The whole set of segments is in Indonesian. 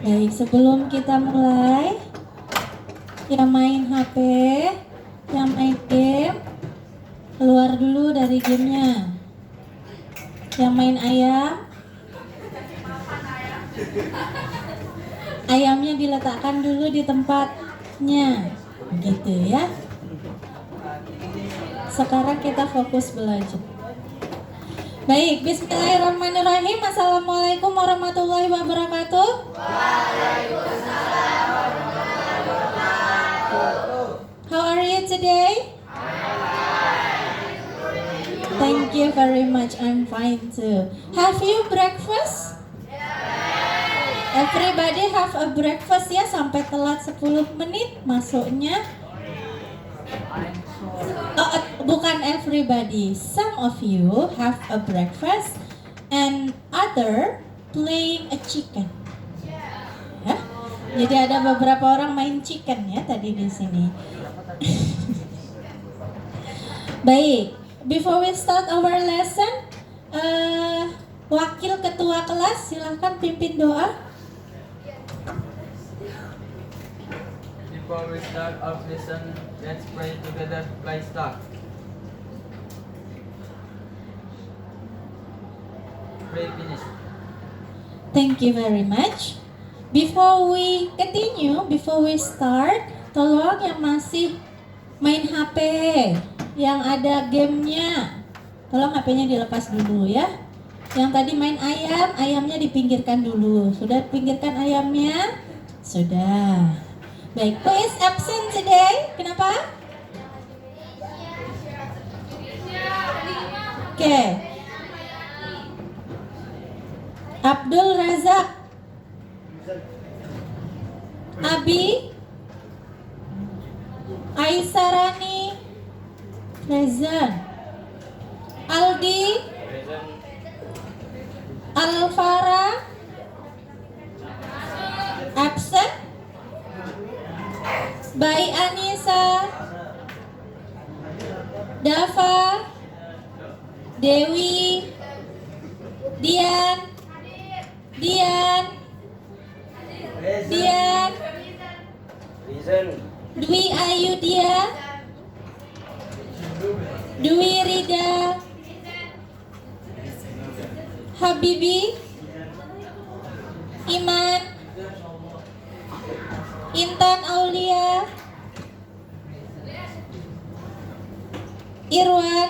Baik, sebelum kita mulai, yang main HP, yang main game, keluar dulu dari gamenya. Yang main ayam, ayamnya diletakkan dulu di tempatnya, gitu ya. Sekarang kita fokus belajar. Baik, bismillahirrahmanirrahim. Assalamualaikum warahmatullahi wabarakatuh. Waalaikumsalam warahmatullahi wabarakatuh. How are you today? Thank you very much. I'm fine too. Have you breakfast? Everybody have a breakfast ya, sampai telat 10 menit masuknya. Bukan everybody. Some of you have a breakfast and other playing a chicken. Ya? Jadi ada beberapa orang main chicken ya tadi di sini. Baik, before we start our lesson, wakil ketua kelas silahkan pimpin doa. Before we start our lesson, let's pray together. Please start. Pray finish. Thank you very much. Before we continue, before we start, tolong yang masih main HP, yang ada gamenya, tolong HP-nya dilepas dulu ya. Yang tadi main ayam, ayamnya dipinggirkan dulu. Sudah pinggirkan ayamnya? Sudah. Baik, who is absent today? Kenapa? Oke. Abdul Razak, Abi, Aisyarani, present. Aldi, Alfara, absent. Bayi Anissa, Dava, Dewi, Dian, Dwi Ayudia, Dwi Rida, Habibi, Iman, Intan Aulia, Irwan,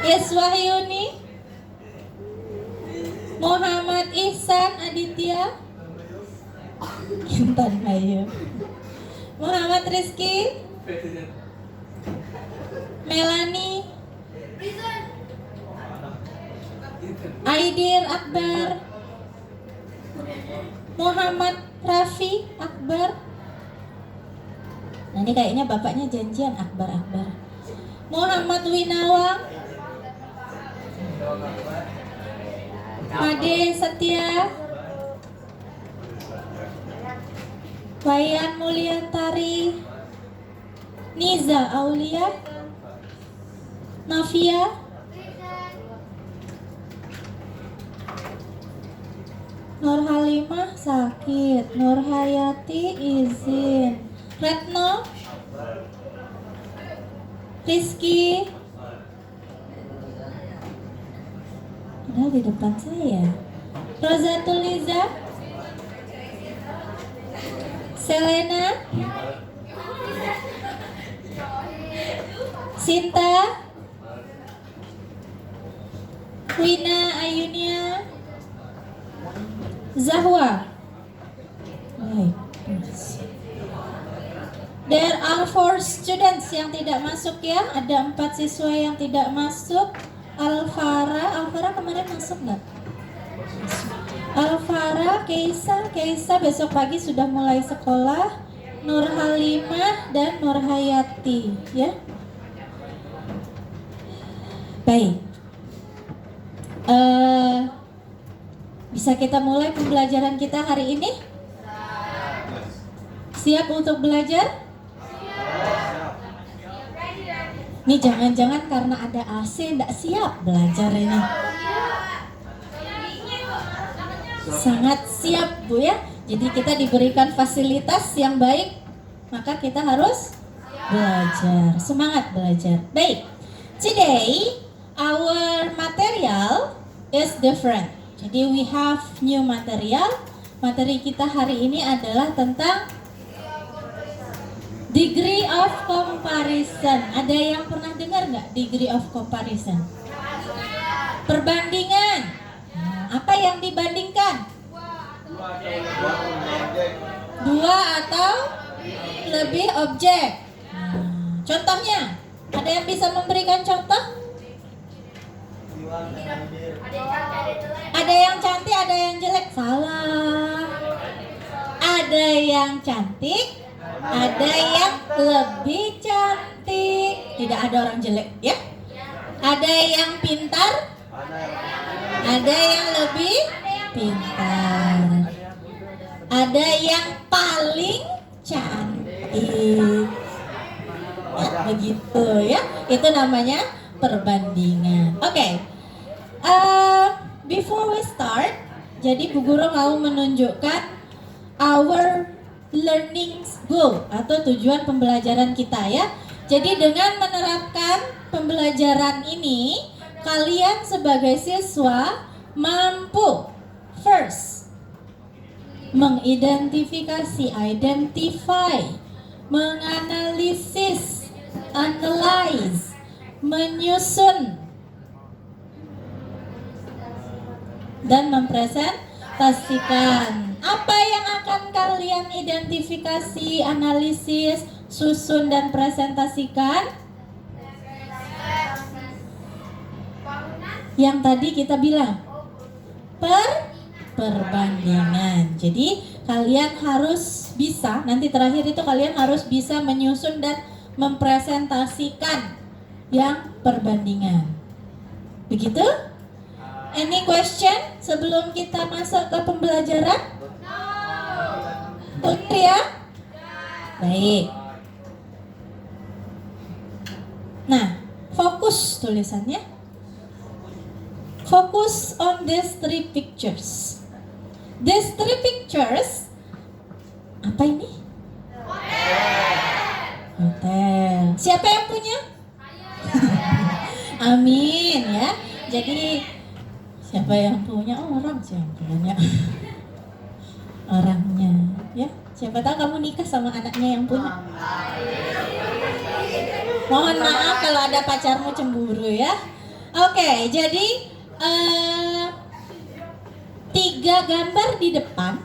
Yeswahyuni, Muhammad Ihsan Aditya, Intan Bayu, Muhammad Rizky, Melani, Aidir Akbar, Muhammad Rafi Akbar. Nah ini kayaknya bapaknya janjian Akbar. Muhammad Winawang, Made Setia, Wayan Mulyantari, Niza Aulia, Novia, Nur Halimah sakit, Nur Hayati izin, Retno, Rizky, padahal di depan saya, Rozatul Liza, Selena, Sinta, Wina Ayunia, Zahwa. Baik. There are 4 students yang tidak masuk ya. Ada 4 siswa yang tidak masuk. Alfara kemarin masuk nggak? Alfara, Keisa besok pagi sudah mulai sekolah. Nur Halimah dan Nur Hayati ya. Baik. Bisa kita mulai pembelajaran kita hari ini? Siap untuk belajar? Ini jangan-jangan karena ada AC nggak siap belajar ini. Sangat siap Bu ya. Jadi kita diberikan fasilitas yang baik, maka kita harus belajar. Semangat belajar. Baik. Today our material is different. Jadi we have new material. Materi kita hari ini adalah tentang degree of comparison. Ada yang pernah dengar nggak degree of comparison? Perbandingan. Apa yang dibandingkan? Dua atau lebih objek. Contohnya, ada yang bisa memberikan contoh? Ada yang cantik, ada yang jelek. Salah. Ada yang cantik, ada yang lebih cantik. Tidak ada orang jelek ya. Ada yang pintar, ada yang lebih pintar. Ada yang paling cantik. Ya, begitu ya. Itu namanya perbandingan. Oke. Before we start, jadi Bu Guru mau menunjukkan our learning goal atau tujuan pembelajaran kita ya. Jadi dengan menerapkan pembelajaran ini, kalian sebagai siswa mampu first mengidentifikasi, identify, menganalisis, analyze, menyusun dan mempresentasikan. Apa yang akan kalian identifikasi, analisis, susun dan presentasikan? Yang tadi kita bilang perbandingan. Jadi kalian harus bisa, nanti terakhir itu kalian harus bisa menyusun dan mempresentasikan yang perbandingan. Begitu? Any question sebelum kita masuk ke pembelajaran? Betul ya? Baik. Nah, fokus tulisannya. Focus on these three pictures. These three pictures, apa ini? Hotel. Siapa yang punya? Amin ya. Jadi siapa yang punya? Orang siapa punya? Orangnya ya. Siapa tahu kamu nikah sama anaknya yang punya. Mohon maaf kalau ada pacarmu cemburu ya. Oke, jadi 3 gambar di depan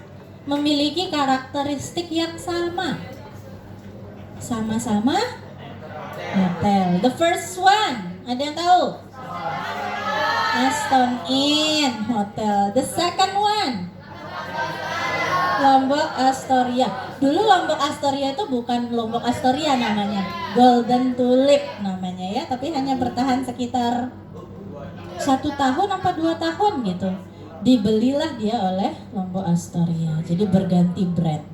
memiliki karakteristik yang sama. Sama-sama hotel. The first one, ada yang tahu? Aston Inn Hotel. The second one, Lombok Astoria. Dulu Lombok Astoria itu bukan Lombok Astoria namanya, Golden Tulip namanya ya, tapi hanya bertahan sekitar 1 tahun apa 2 tahun gitu. Dibelilah dia oleh Lombok Astoria. Jadi berganti brand.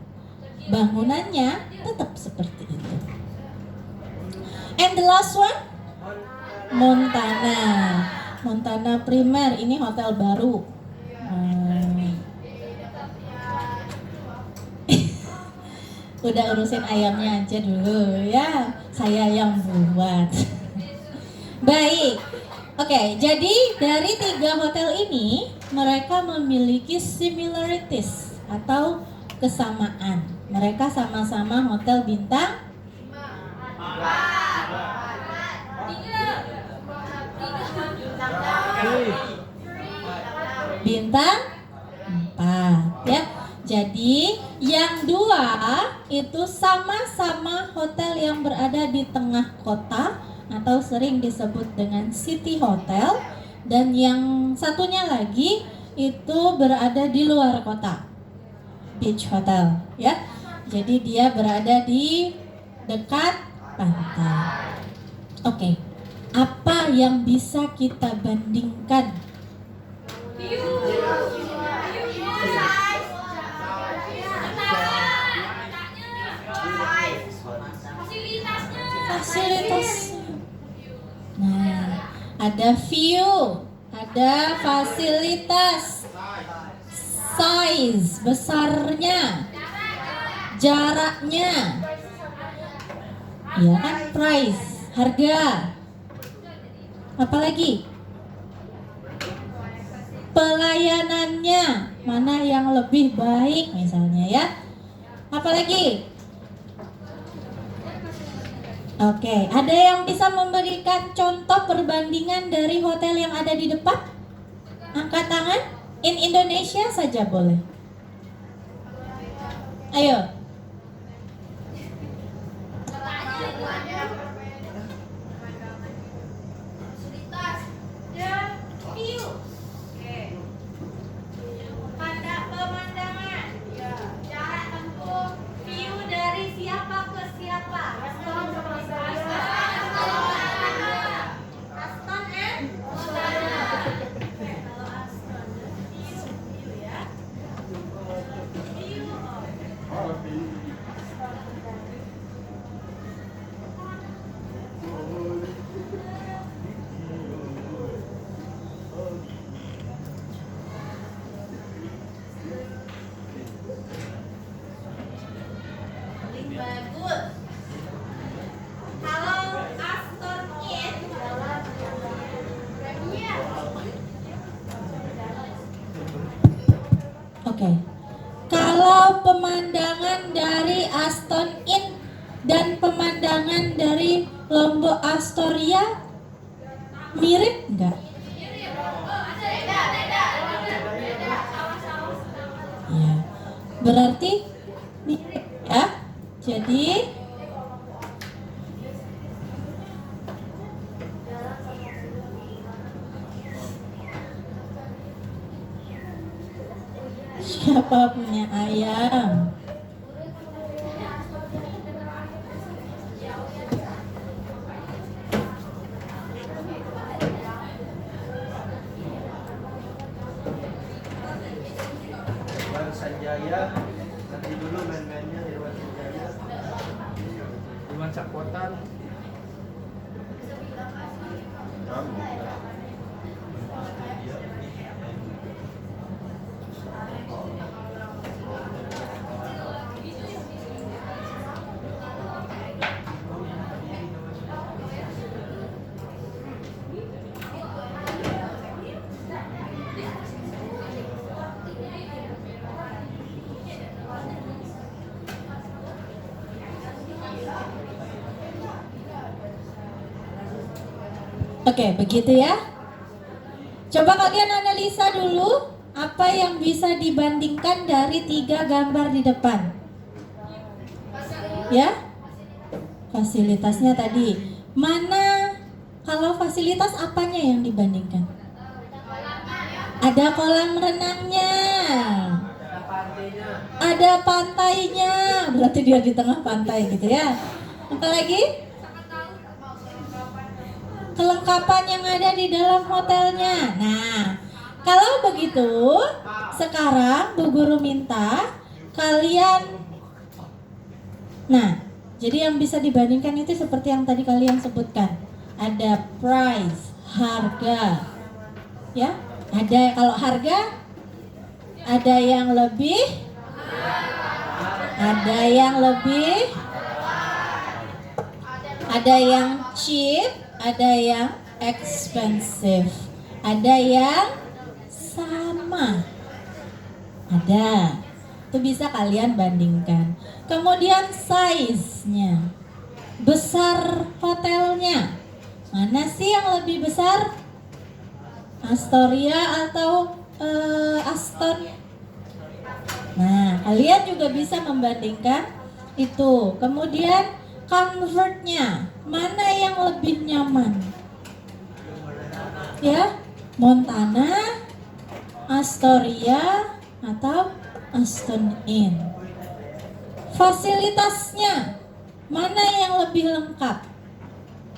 Bangunannya tetap seperti itu. And the last one, Montana. Montana Primer, ini hotel baru. Udah urusin ayamnya aja dulu ya. Saya yang buat. Baik. Oke, jadi dari 3 hotel ini mereka memiliki similarities atau kesamaan. Mereka sama-sama hotel bintang 4 ya. Jadi yang 2 itu sama-sama hotel yang berada di tengah kota atau sering disebut dengan city hotel, dan yang satunya lagi itu berada di luar kota, beach hotel ya. Jadi dia berada di dekat pantai. Oke, apa yang bisa kita bandingkan? Fasilitas. Nah, ada view, ada fasilitas, size, besarnya, jaraknya, ya kan, price, harga, apalagi, pelayanannya, mana yang lebih baik misalnya ya, apalagi. Oke, ada yang bisa memberikan contoh perbandingan dari hotel yang ada di depan? Angkat tangan, in Indonesia saja boleh. Ayo. Bagus. Kalau Aston Inn, oke. Kalau pemandangan dari Aston Inn dan pemandangan dari Lombok Astoria mirip enggak? Ya. Berarti mirip ya. Jadi siapa punya ayam? Irwan Sanjaya, nanti dulu main-mainnya Irwan Sanjaya. Iwan Sakotan. Oke, begitu ya. Coba kalian analisa dulu apa yang bisa dibandingkan dari 3 gambar di depan. Ya, fasilitasnya tadi. Mana kalau fasilitas apanya yang dibandingkan? Ada kolam renangnya, ada pantainya, berarti dia di tengah pantai gitu ya. Apalagi? Kelengkapan yang ada di dalam hotelnya. Nah, kalau begitu, sekarang Bu Guru minta kalian. Nah, jadi yang bisa dibandingkan itu seperti yang tadi kalian sebutkan. Ada price, harga. Ya, ada kalau harga ada yang lebih, ada yang lebih, ada yang cheap, ada yang expensive, ada yang sama, ada. Itu bisa kalian bandingkan. Kemudian size-nya, besar hotelnya, mana sih yang lebih besar? Astoria atau Aston? Nah, kalian juga bisa membandingkan itu. Kemudian comfort-nya, mana yang lebih nyaman? Ya, Montana, Astoria, atau Aston Inn. Fasilitasnya, mana yang lebih lengkap?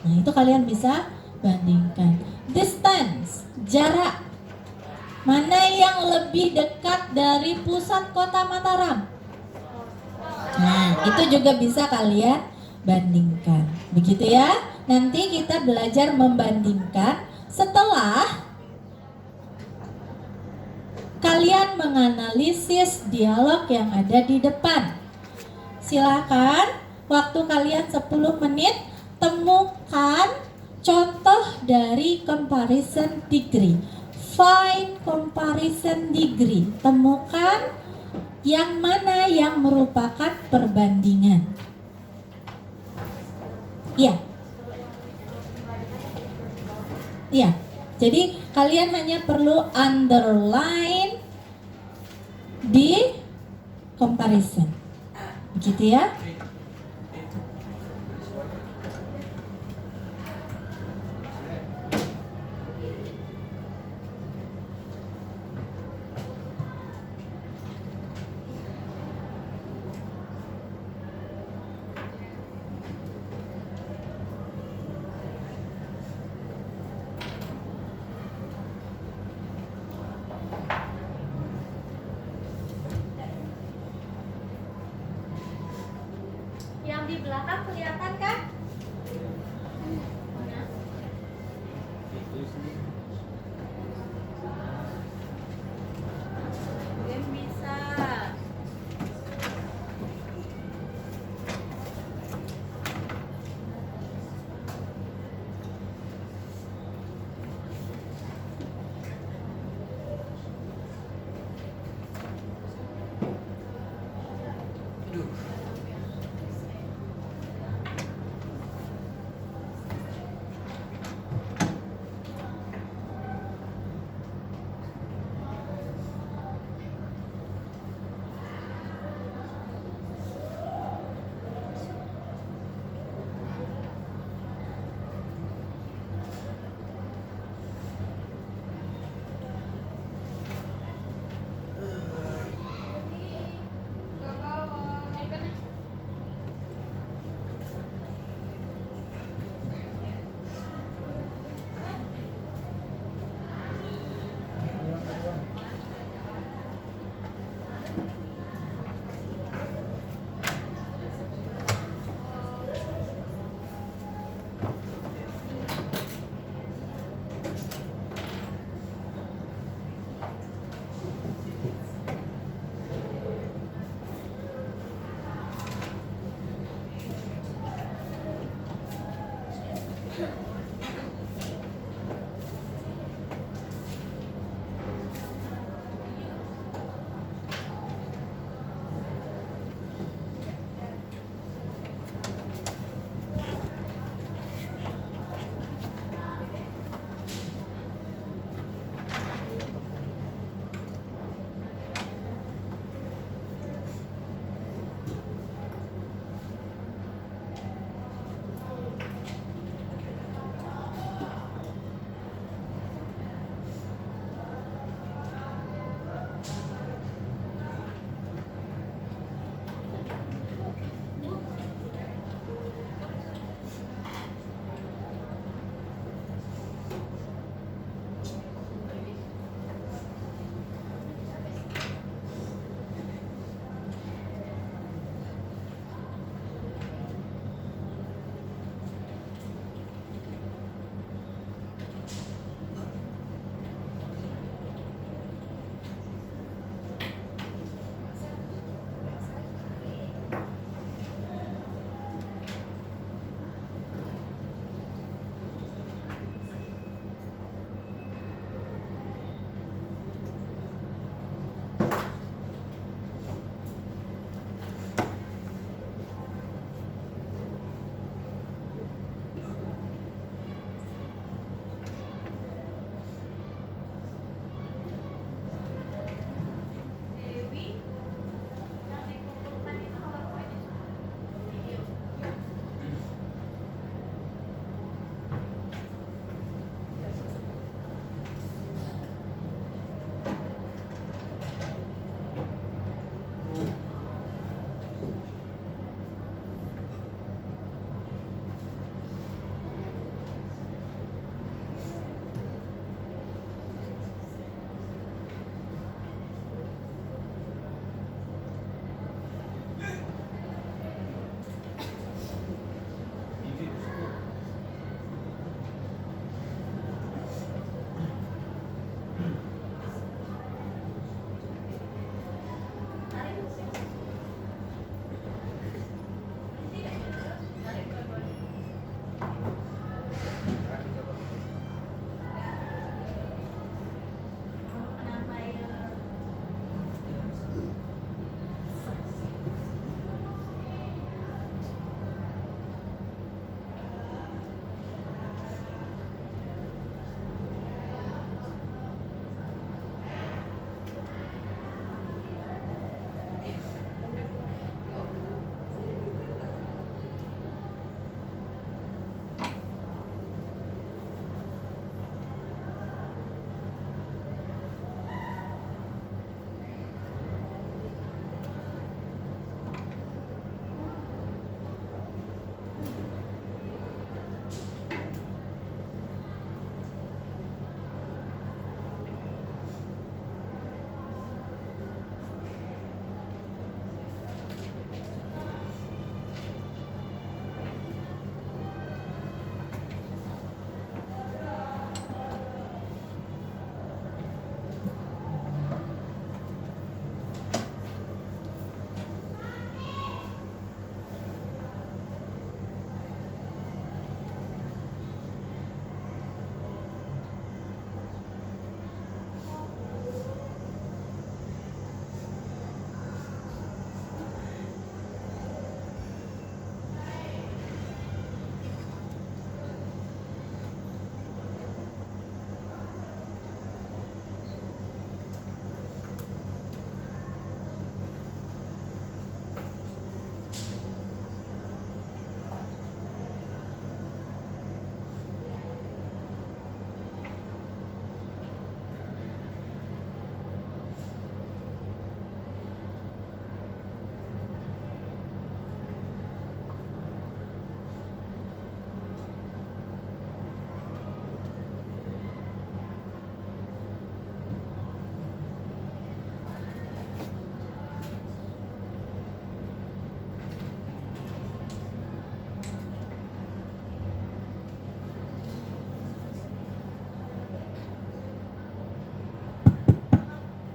Nah, itu kalian bisa bandingkan. Distance, jarak, mana yang lebih dekat dari pusat kota Mataram? Nah, itu juga bisa kalian bandingkan. Begitu ya. Nanti kita belajar membandingkan setelah kalian kalian menganalisis dialog yang ada di depan. Silakan, waktu kalian 10 menit, temukan contoh dari comparison degree. Find comparison degree. Temukan yang mana yang merupakan perbandingan. Iya. Iya. Jadi kalian hanya perlu underline di comparison. Begitu ya. Yang di belakang kelihatan kan? Mana? Mungkin bisa.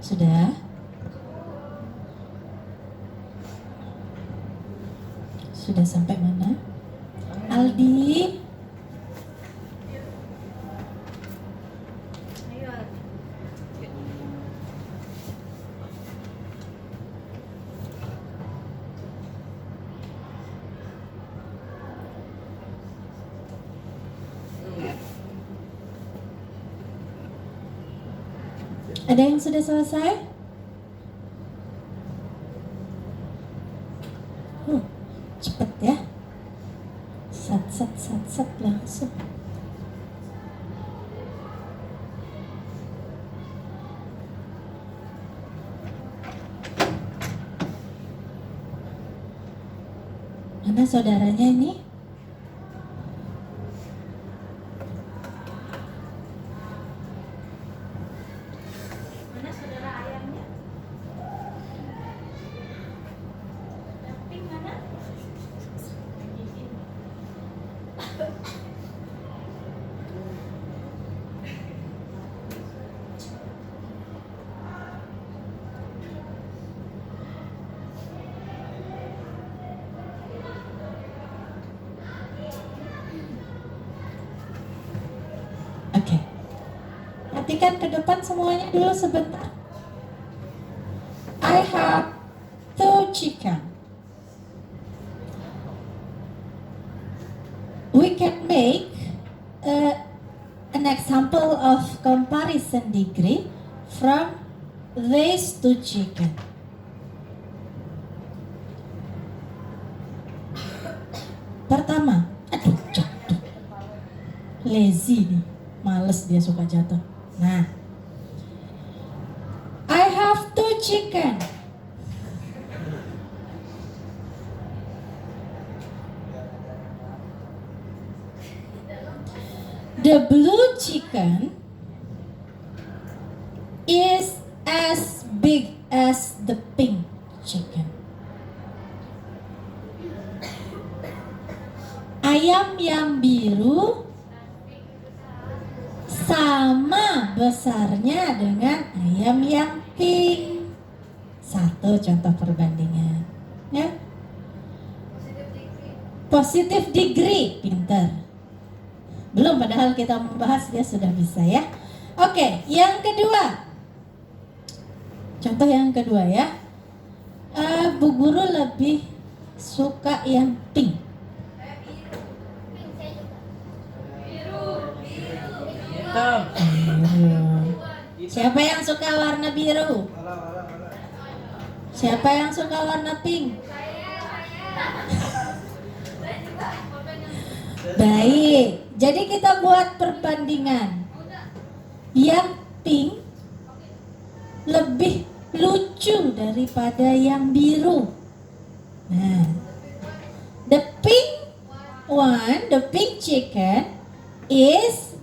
Sudah? Sudah sampai mana? Aldi? Ayo. Ada yang sudah selesai? Cepet ya. Sat langsung. Mana saudaranya ini? Mana saudara ayamnya? Yang pink mana? Di sini. Oke. Perhatikan ke depan semuanya dulu sebentar. I have 2 chicken. We can make an example of comparison degree from these 2 chicken. Pertama, aduh jatuh. Lazy nih, males dia suka jatuh. Nah, I have 2 chicken. The blue chicken is as big as the pink chicken. Ayam yang biru sama besarnya dengan ayam yang pink. Satu contoh perbandingan, ya. Positive degree, pinter. Belum, padahal kita membahas dia sudah bisa ya. Oke, yang kedua. Contoh yang kedua ya. Bu Guru lebih suka yang pink. Hitam. Siapa yang suka warna biru? Siapa yang suka warna pink? Baik, jadi kita buat perbandingan. Yang pink lebih lucu daripada yang biru. Nah, the pink one, the pink chicken is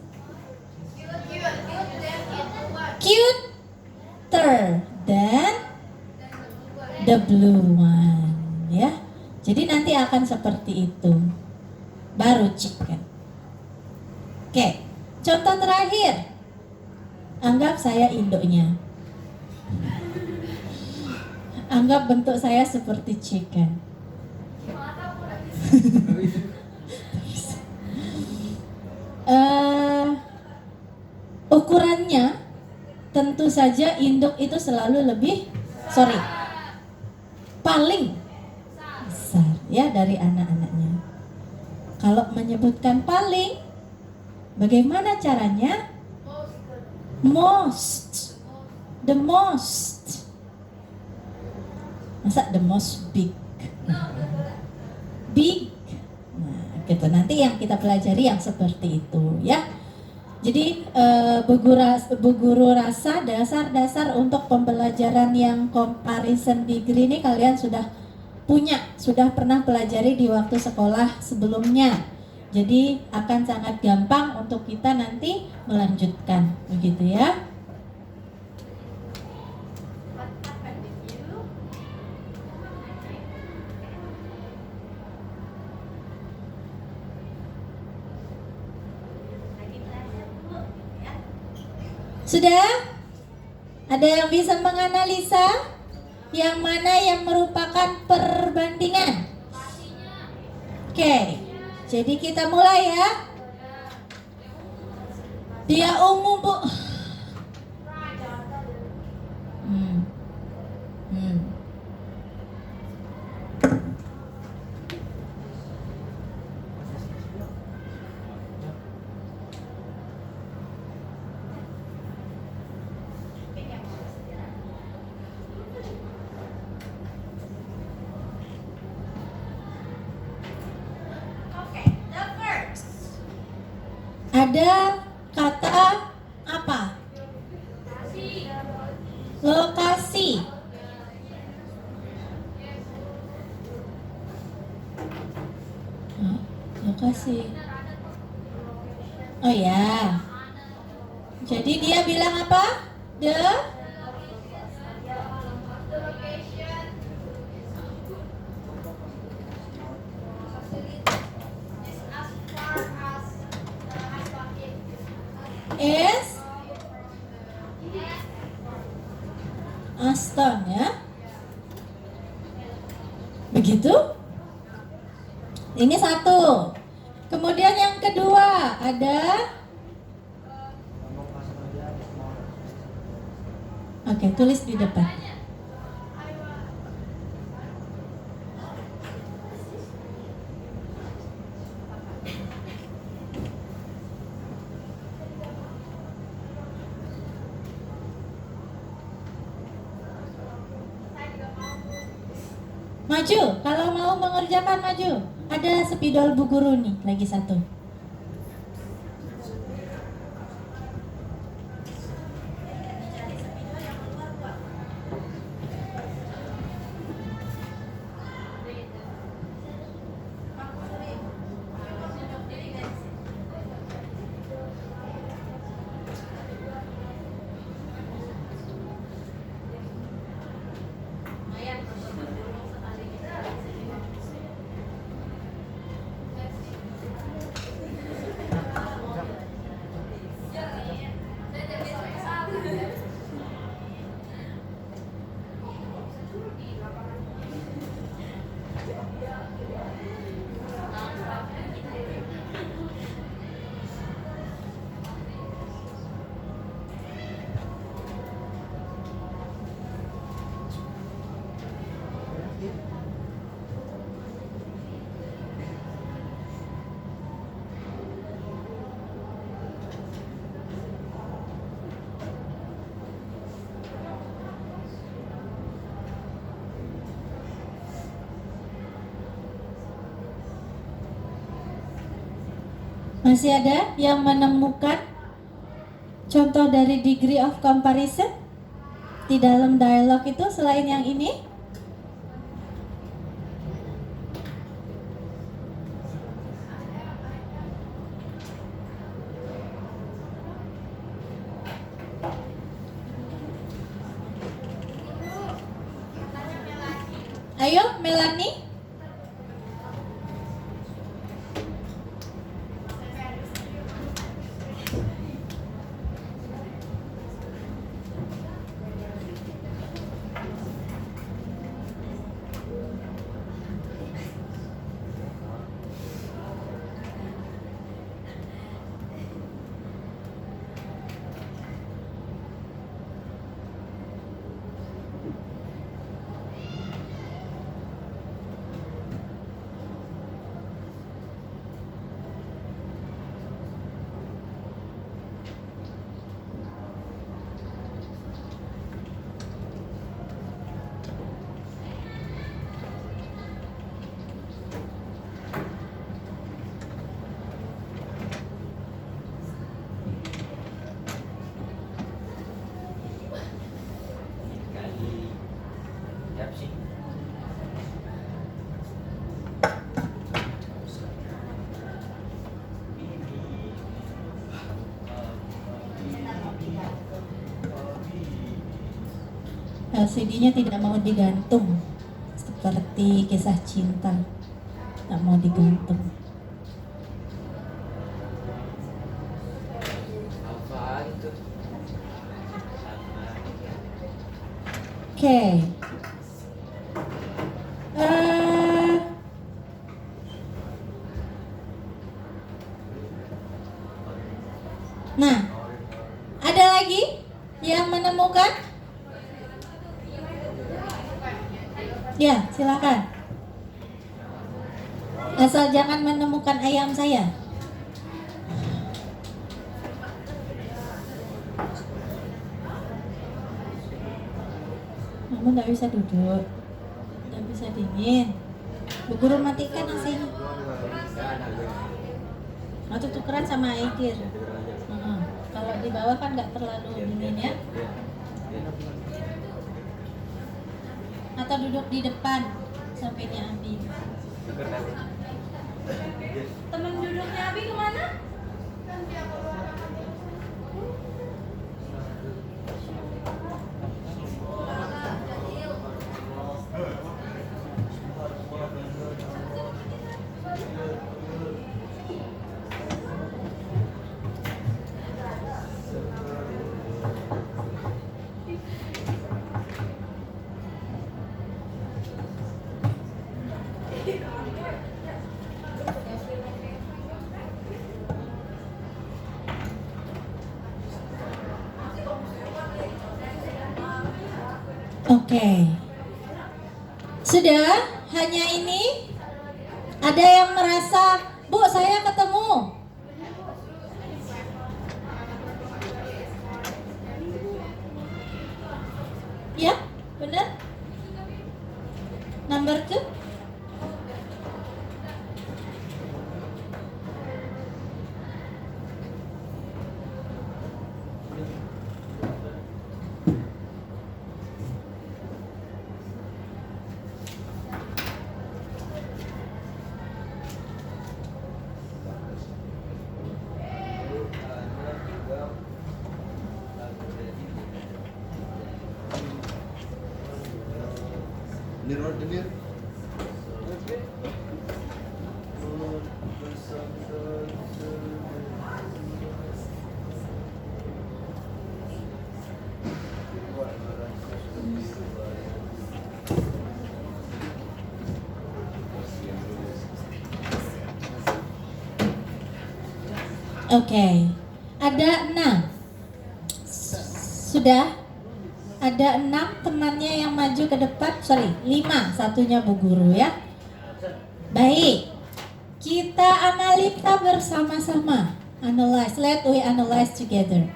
cuter than the blue one, ya. Jadi nanti akan seperti itu. Baru chicken. Oke, contoh terakhir. Anggap saya induknya. Anggap bentuk saya seperti chicken. Ukurannya tentu saja induk itu selalu paling besar ya dari anak-anaknya. Kalau menyebutkan paling, bagaimana caranya? Most, the most. Masa the most big? Big. Nah, gitu. Nanti yang kita pelajari yang seperti itu ya. Jadi Bu Guru rasa dasar-dasar untuk pembelajaran yang comparison degree ini kalian sudah pernah pelajari di waktu sekolah sebelumnya. Jadi akan sangat gampang untuk kita nanti melanjutkan, begitu ya. Sudah? Ada yang bisa menganalisa yang mana yang merupakan perbandingan? Oke, jadi kita mulai ya. Dia umum, Bu. Hmm. Hmm. Okay, the first. Ada kata apa? Lokasi. Oh, lokasi. Oh ya. Jadi dia bilang apa? The is Aston ya. Begitu? Ini satu. Kemudian yang kedua ada. Oke, tulis di depan. Maju, kalau mau mengerjakan maju. Ada spidol Bu Guru nih, lagi satu. Masih ada yang menemukan contoh dari degree of comparison di dalam dialog itu selain yang ini? Ayo, Melanie. LCD-nya tidak mau digantung seperti kisah cinta, tak mau digantung. Apaan tuh? Oke. Nah, ada lagi yang menemukan? Ya, silakan. Asal jangan menemukan ayam saya. Kamu nggak bisa duduk, nggak bisa dingin. Bu Guru matikan nasinya. Atau tukeran sama air. Kalau di bawah kan nggak terlalu dingin ya. Atau duduk di depan sampainya Abi. Teman duduknya Abi kemana? Oke. Sudah? Hanya ini? Ada yang merasa, Bu, saya ketemu. Ya, benar? Number 2? Denir. Oke. Ada 6. Sudah? Ada 6 temannya yang maju ke depan. 5, satunya Bu Guru ya. Baik. Kita analisa bersama-sama. Analyze. Let we analyze together.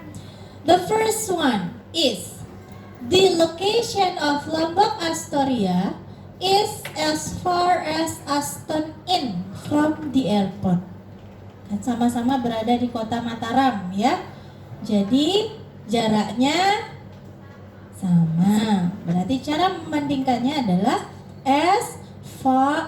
The first one is the location of Lombok Astoria is as far as Aston Inn from the airport. Dan sama-sama berada di kota Mataram ya. As sama. Berarti cara membandingkannya adalah as far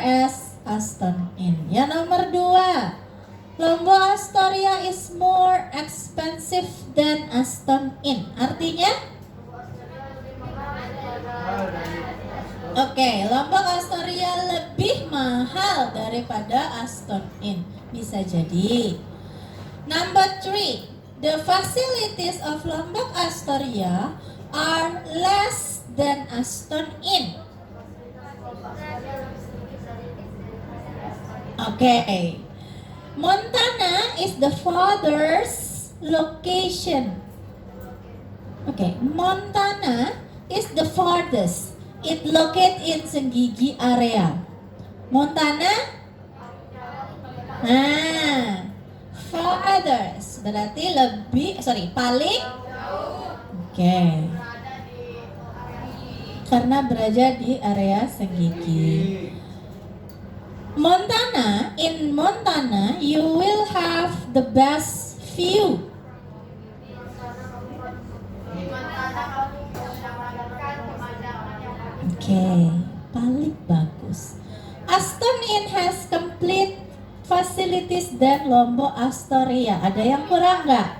as Aston Inn. Ya, nomor 2. Lombok Astoria is more expensive than Aston Inn. Artinya? Oke, Lombok Astoria lebih mahal daripada Aston Inn. Bisa jadi. Number 3, the facilities of Lombok Astoria are less than Aston Inn. Okay. Montana is the farthest location. Okay, Montana is the farthest. It located in Senggigi area. Montana? Farthest berarti paling. Okay. Karena berada di area Senggigi. Montana, in Montana, you will have the best view. Okay, paling bagus. Aston Inn has complete facilities than Lombok Astoria. Ada yang kurang nggak?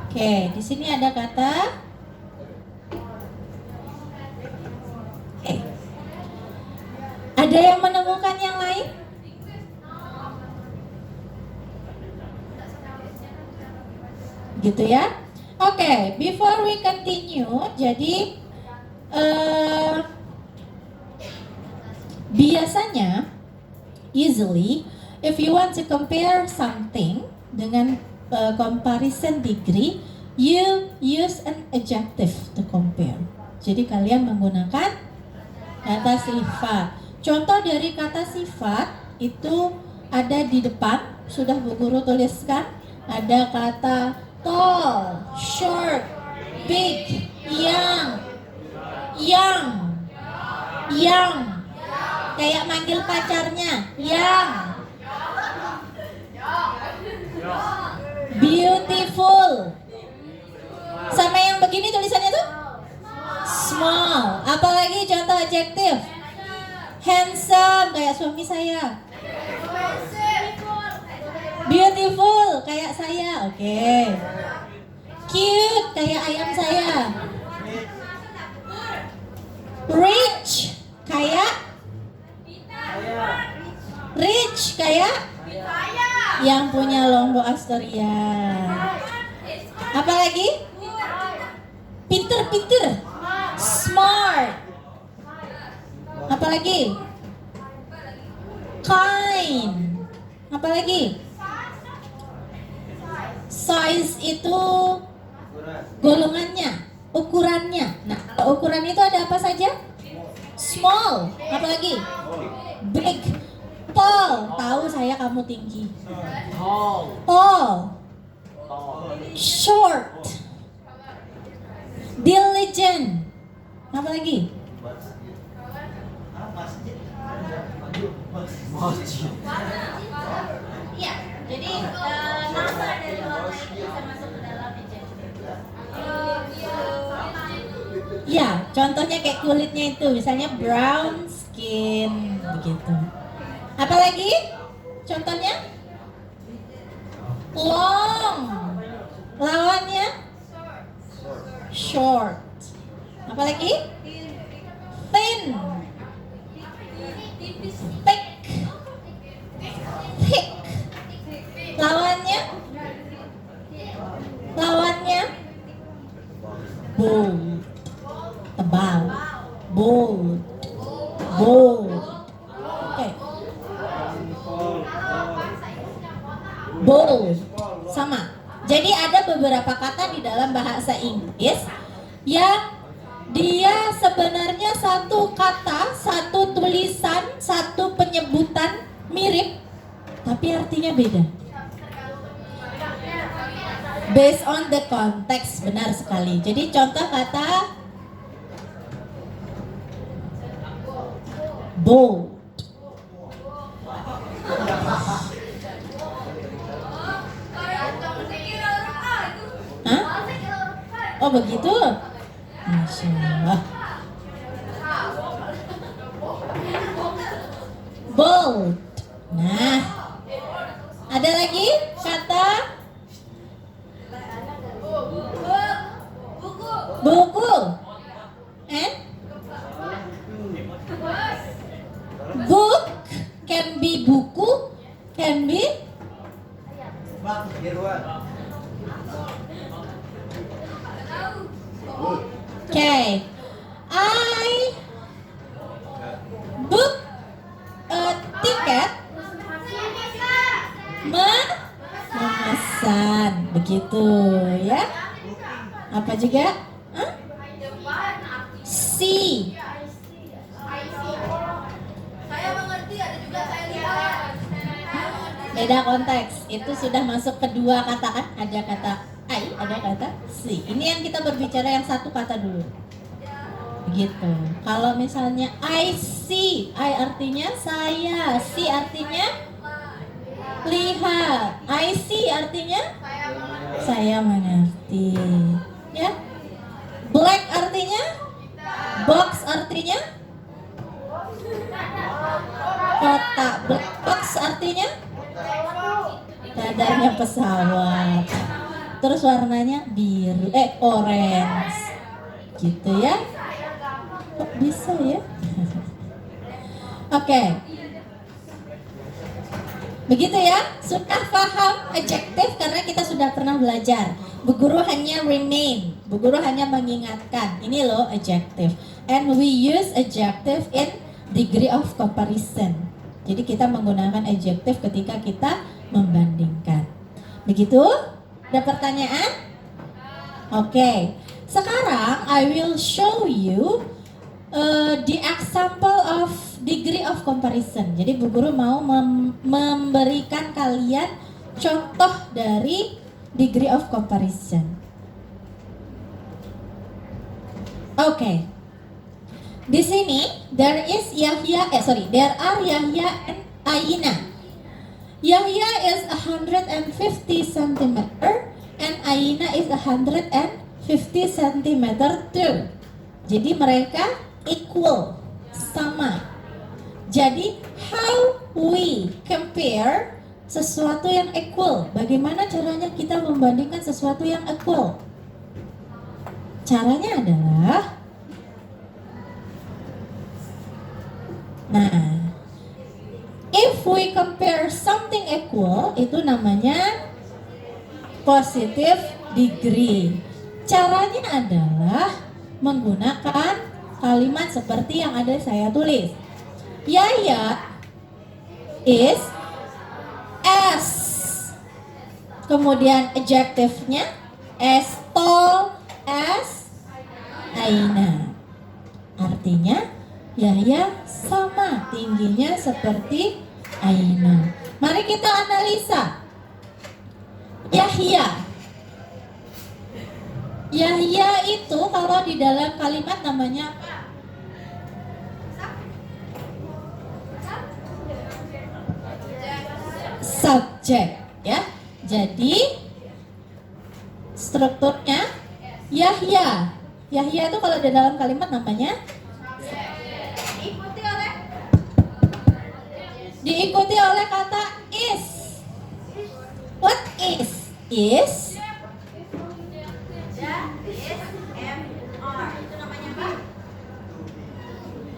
Oke, di sini ada kata. Ada yang menemukan yang lain? Gitu ya. Oke, before we continue, jadi biasanya, usually, if you want to compare something dengan comparison degree, you use an adjective to compare. Jadi kalian menggunakan kata sifat. Contoh dari kata sifat itu ada di depan, sudah Bu Guru tuliskan. Ada kata tall, short, big, young. Kayak manggil pacarnya, young. Beautiful. Sama yang begini tulisannya tuh? Small. Apalagi contoh adjektif? Handsome, kayak suami saya. Beautiful, kayak saya. Oke. Cute, kayak ayam saya. Rich, kayak yang punya Lombok Astoria. Apalagi? Pinter. Smart. Apalagi? Kind. Apalagi? Size itu golongannya, ukurannya. Nah, kalau ukuran itu ada apa saja? Small. Apalagi? Big. Tall. Tahu saya kamu tinggi. Tall. Short. Diligent. Apa lagi? Iya, jadi nama dari warna itu bisa masuk ke dalam adjective. Ya, contohnya kayak kulitnya itu, misalnya brown skin, begitu. Apalagi? Contohnya? Long. Lawannya? Short. Apalagi? Thin. Thick. Lawannya? Bold. Tebal. Bold. Oke. Bold. Sama. Jadi ada beberapa kata di dalam bahasa Inggris yang dia sebenarnya satu kata, satu tulisan, satu penyebutan mirip, tapi artinya beda. Based on the context, benar sekali. Jadi contoh kata bold. Hah? Oh begitu? Masya Allah. Bold. Nah, ada lagi kata buku. Book can be buku, can be okay. I book a ticket. Memesan, begitu ya. Apa juga? Huh? See. Saya mengerti, ada juga saya lihat. Beda konteks. Itu sudah masuk kedua kata kan? Ada kata I, ada kata see. Ini yang kita berbicara yang satu kata dulu. Begitu. Kalau misalnya I see, I artinya saya, see artinya lihat, I see artinya saya mengerti. Ya. Black artinya box artinya kotak. Black box artinya dadarnya pesawat. Terus warnanya biru, orange. Gitu ya. Kok bisa ya? Oke. Begitu ya. Sudah paham adjektif karena kita sudah pernah belajar. Bu Guru hanya remain. Bu Guru hanya mengingatkan. Ini loh adjective. And we use adjective in degree of comparison. Jadi kita menggunakan adjective ketika kita membandingkan. Begitu? Ada pertanyaan? Oke. Sekarang I will show you the example of degree of comparison. Jadi Bu Guru mau memberikan kalian contoh dari degree of comparison. Oke. Di sini there are Yahya and Aina. Yahya is 150 cm and Aina is 150 cm too. Jadi mereka equal, sama. Jadi how we compare sesuatu yang equal? Bagaimana caranya kita membandingkan sesuatu yang equal? Caranya adalah, nah, if we compare something equal, itu namanya positive degree. Caranya adalah menggunakan kalimat seperti yang ada saya tulis. Yahya is as, kemudian adjective-nya as tall as Aina. Artinya Yahya sama tingginya seperti Aina. Mari kita analisa. Yahya itu kalau di dalam kalimat namanya apa? Subjek, ya. Jadi strukturnya Yahya. Yahya itu kalau di dalam kalimat namanya diikuti oleh kata is. What is? Is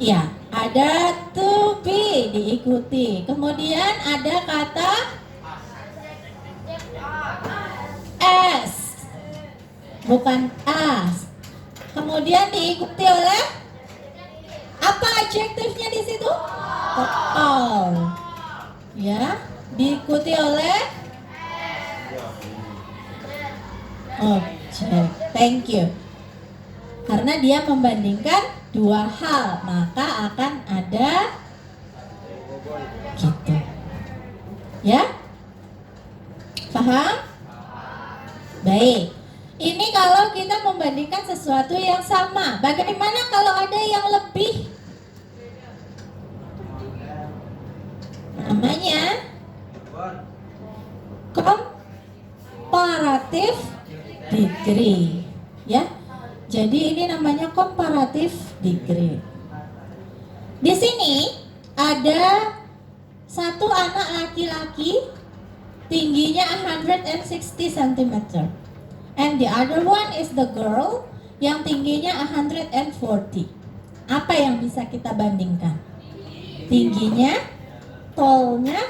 ya, ada to be diikuti. Kemudian ada kata as, bukan as. Kemudian diikuti oleh apa adjektifnya di situ? All. Ya, diikuti oleh objek. Thank you. Karena dia membandingkan dua hal, maka akan ada gitu. Ya? Paham? Baik. Ini kalau kita membandingkan sesuatu yang sama. Bagaimana kalau ada yang lebih? Namanya comparative degree. Ya. Jadi ini namanya comparative degree. Di sini ada satu anak laki-laki tingginya 160 cm. And the other one is the girl yang tingginya 140. Apa yang bisa kita bandingkan? Tingginya, tallnya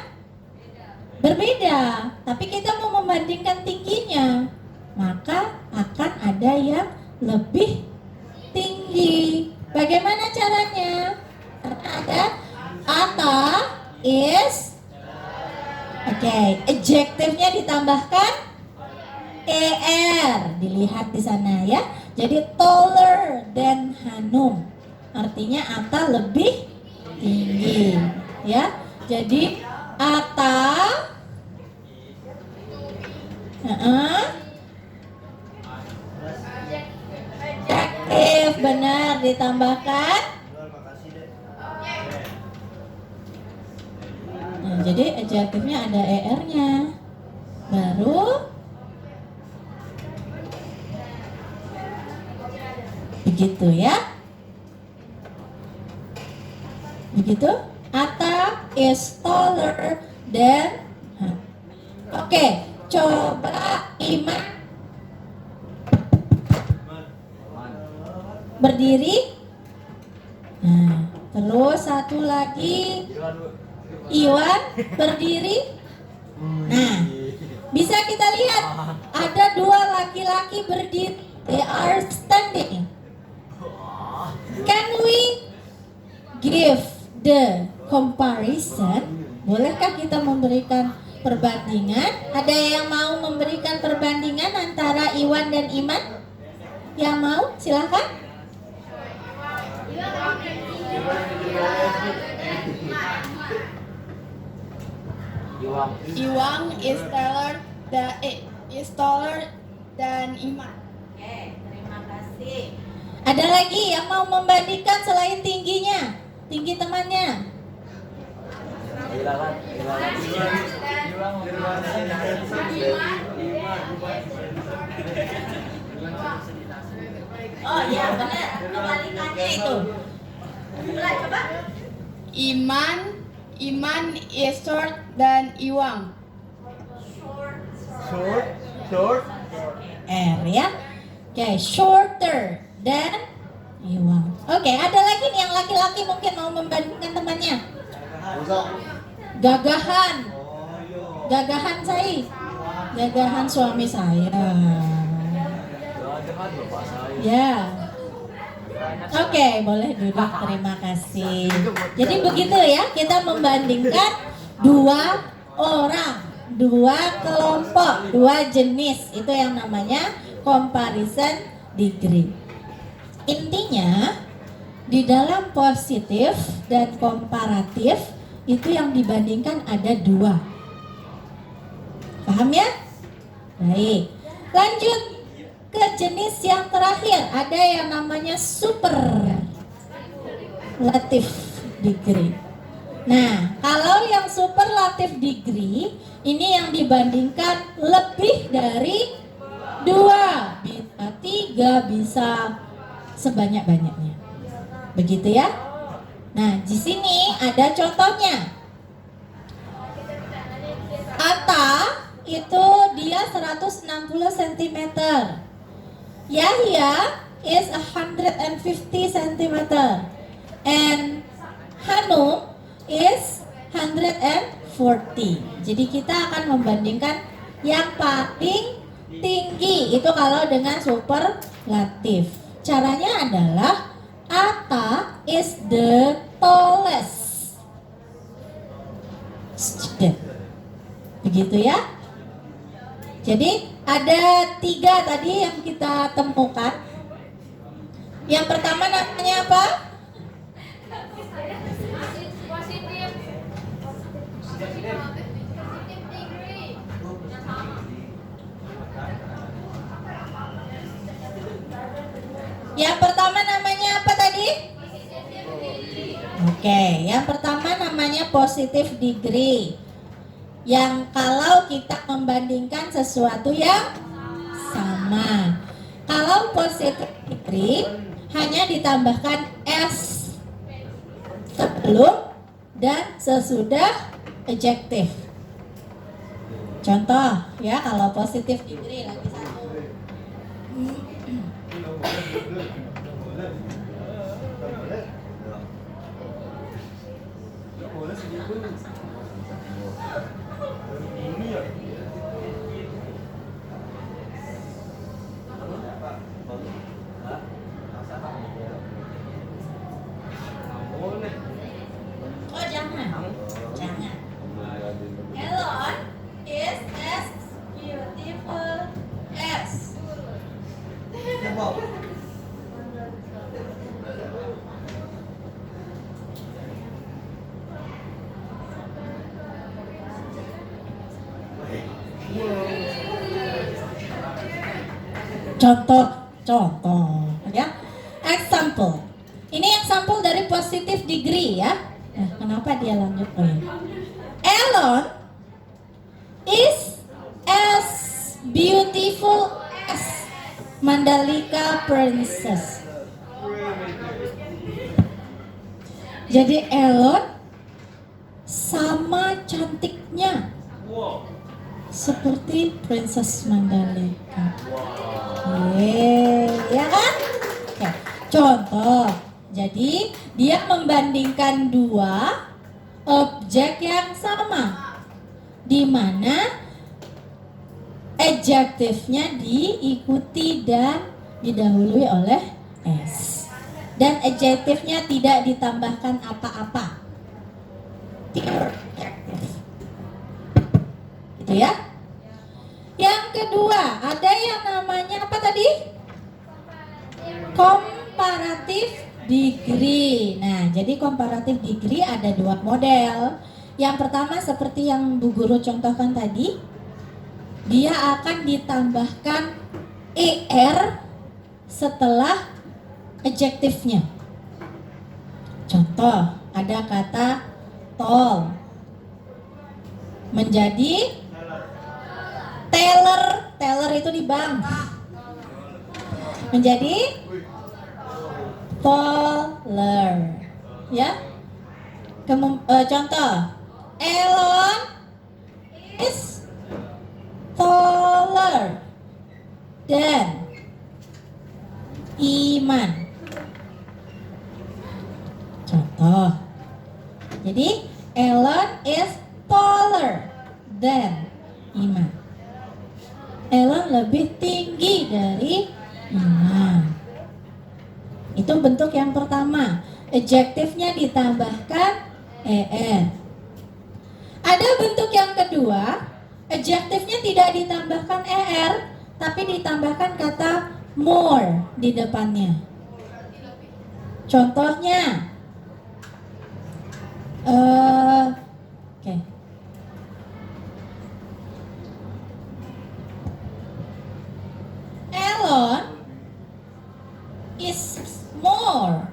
berbeda. Tapi kita mau membandingkan tingginya, maka akan ada yang lebih tinggi. Bagaimana caranya? Karena ada ata, is. Oke, adjektifnya ditambahkan er. Dilihat di sana ya. Jadi taller than Hanum. Artinya ata lebih tinggi, ya. Jadi ata benar ditambahkan. Nah, jadi adjektifnya ada er-nya. Baru begitu ya. Begitu. Ata is taller than. Oke, coba Iman berdiri. Nah, terus satu lagi Iwan berdiri. Nah, Bisa kita lihat ada dua laki-laki berdiri. They are standing. Can we give the comparison? Bolehkah kita memberikan perbandingan? Ada yang mau memberikan perbandingan antara Iwan dan Iman? Yang mau? Silakan. Iwang is taller than Iman. Oke, terima kasih. Ada lagi yang mau membandingkan selain tingginya? Tinggi temannya? Oh iya benar, kebalikannya itu. Mulai coba. Iman is short than Iwang. Short. R ya. Oke, shorter than Iwan. Oke, ada lagi nih yang laki-laki mungkin mau membandingkan temannya. Gagahan. Gagahan saya. Gagahan suami saya. Ya. Oke, boleh duduk. Terima kasih. Jadi begitu ya, kita membandingkan dua orang, dua kelompok, dua jenis. Itu yang namanya comparison degree. Intinya di dalam positif dan komparatif itu yang dibandingkan ada dua. Paham ya? Baik. Lanjut ke jenis yang terakhir, ada yang namanya superlative degree. Nah, kalau yang superlative degree ini yang dibandingkan lebih dari dua, bisa tiga, bisa sebanyak-banyaknya. Begitu ya? Nah, di sini ada contohnya. Atta itu dia 160 cm. Yahya is 150 cm. And Hanum is 140. Jadi kita akan membandingkan yang paling tinggi itu kalau dengan superlatif. Caranya adalah Atta is the tallest student. Begitu ya. Jadi ada tiga tadi yang kita temukan. Yang pertama namanya apa? Yang pertama namanya apa tadi? Oke, yang pertama namanya positive degree. Yang kalau kita membandingkan sesuatu yang sama. Kalau positive degree hanya ditambahkan S sebelum dan sesudah adjective. Contoh ya, kalau positive degree lagi satu. Oh jangan. Elon is as beautiful as. Contoh ya. Example. Ini example dari positive degree ya. Kenapa dia lanjut? Oh, ya. Elon is as beautiful as Mandalika Princess. Jadi Elon sama cantiknya seperti Princess Mandalika. Ya kan? Oke. Contoh. Jadi dia membandingkan dua objek yang sama, di mana adjektifnya diikuti dan didahului oleh s. Dan adjektifnya tidak ditambahkan apa-apa. Pure adjective. Gitu ya. Yang kedua, ada yang namanya apa tadi? Comparative degree. Nah, jadi comparative degree ada dua model. Yang pertama seperti yang Bu Guru contohkan tadi, dia akan ditambahkan er setelah adjektifnya. Contoh, ada kata tall menjadi teller. Teller itu di bank. Menjadi taller. Ya. Contoh, Elon is taller than Iman. Contoh. Jadi Elon is taller than Iman. Elon lebih tinggi dari Iman. Itu bentuk yang pertama. Adjektifnya ditambahkan er. Ada bentuk yang kedua, adjektifnya tidak ditambahkan er, tapi ditambahkan kata more di depannya. Contohnya, oke. Elon is more.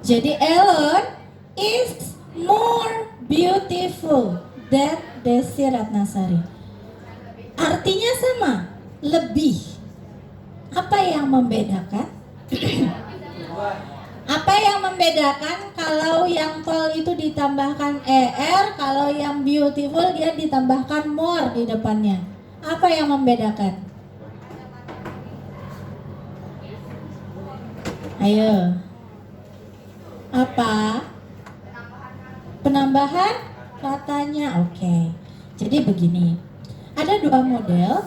Jadi Elon is more beautiful than Desi Ratnasari. Artinya sama, lebih. Apa yang membedakan? Apa yang membedakan kalau yang tall itu ditambahkan er, kalau yang beautiful dia ditambahkan more di depannya? Apa yang membedakan? Ayo. Apa? Penambahan katanya. Oke. Jadi begini. Ada dua model.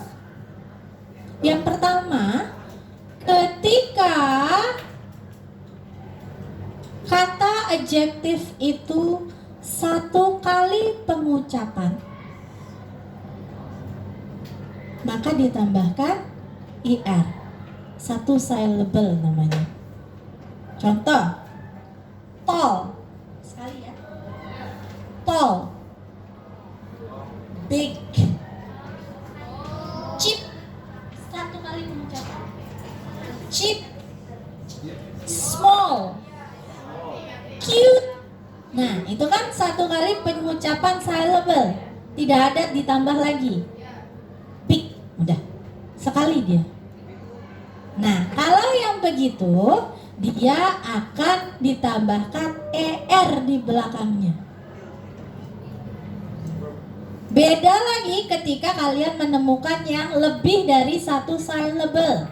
Yang pertama, ketika kata adjektif itu satu kali pengucapan, maka ditambahkan er. Satu syllable namanya. Contoh, tall. Sekali ya. Tall. Big. Cheap. Satu kali pengucapan. Cheap. Small. Cute. Nah, itu kan satu kali pengucapan syllable. Tidak ada ditambah lagi. Big. Udah. Sekali dia. Nah, kalau yang begitu, dia akan ditambahkan er di belakangnya. Beda lagi ketika kalian menemukan yang lebih dari satu syllable.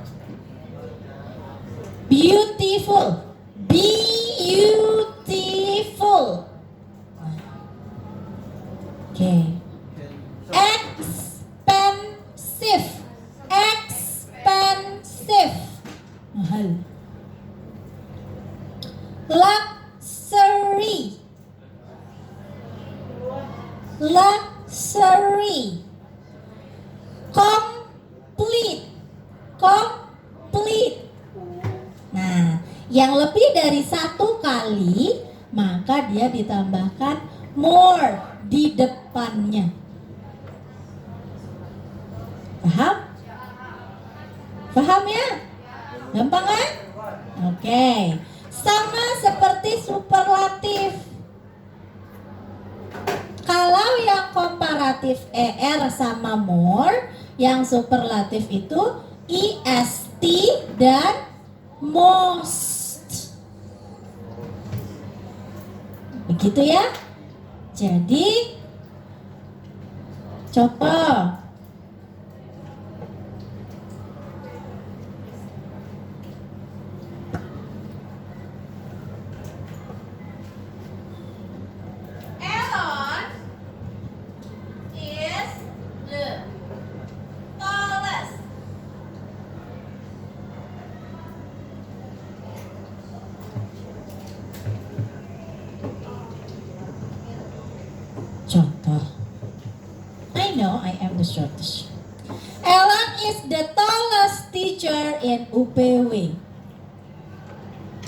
Beautiful. Beautiful. Oke. Expensive. Expensive. Mahal. Luxury. Luxury. Complete. Complete. Nah, yang lebih dari satu kali, maka dia ditambahkan more di depannya. Paham? Paham ya? Gampang kan? Oke. Sama seperti superlatif. Kalau yang komparatif er sama more, yang superlatif itu est dan most. Begitu ya. Jadi contoh, motor. I know I am the shortest. Ellen is the tallest teacher in UPW.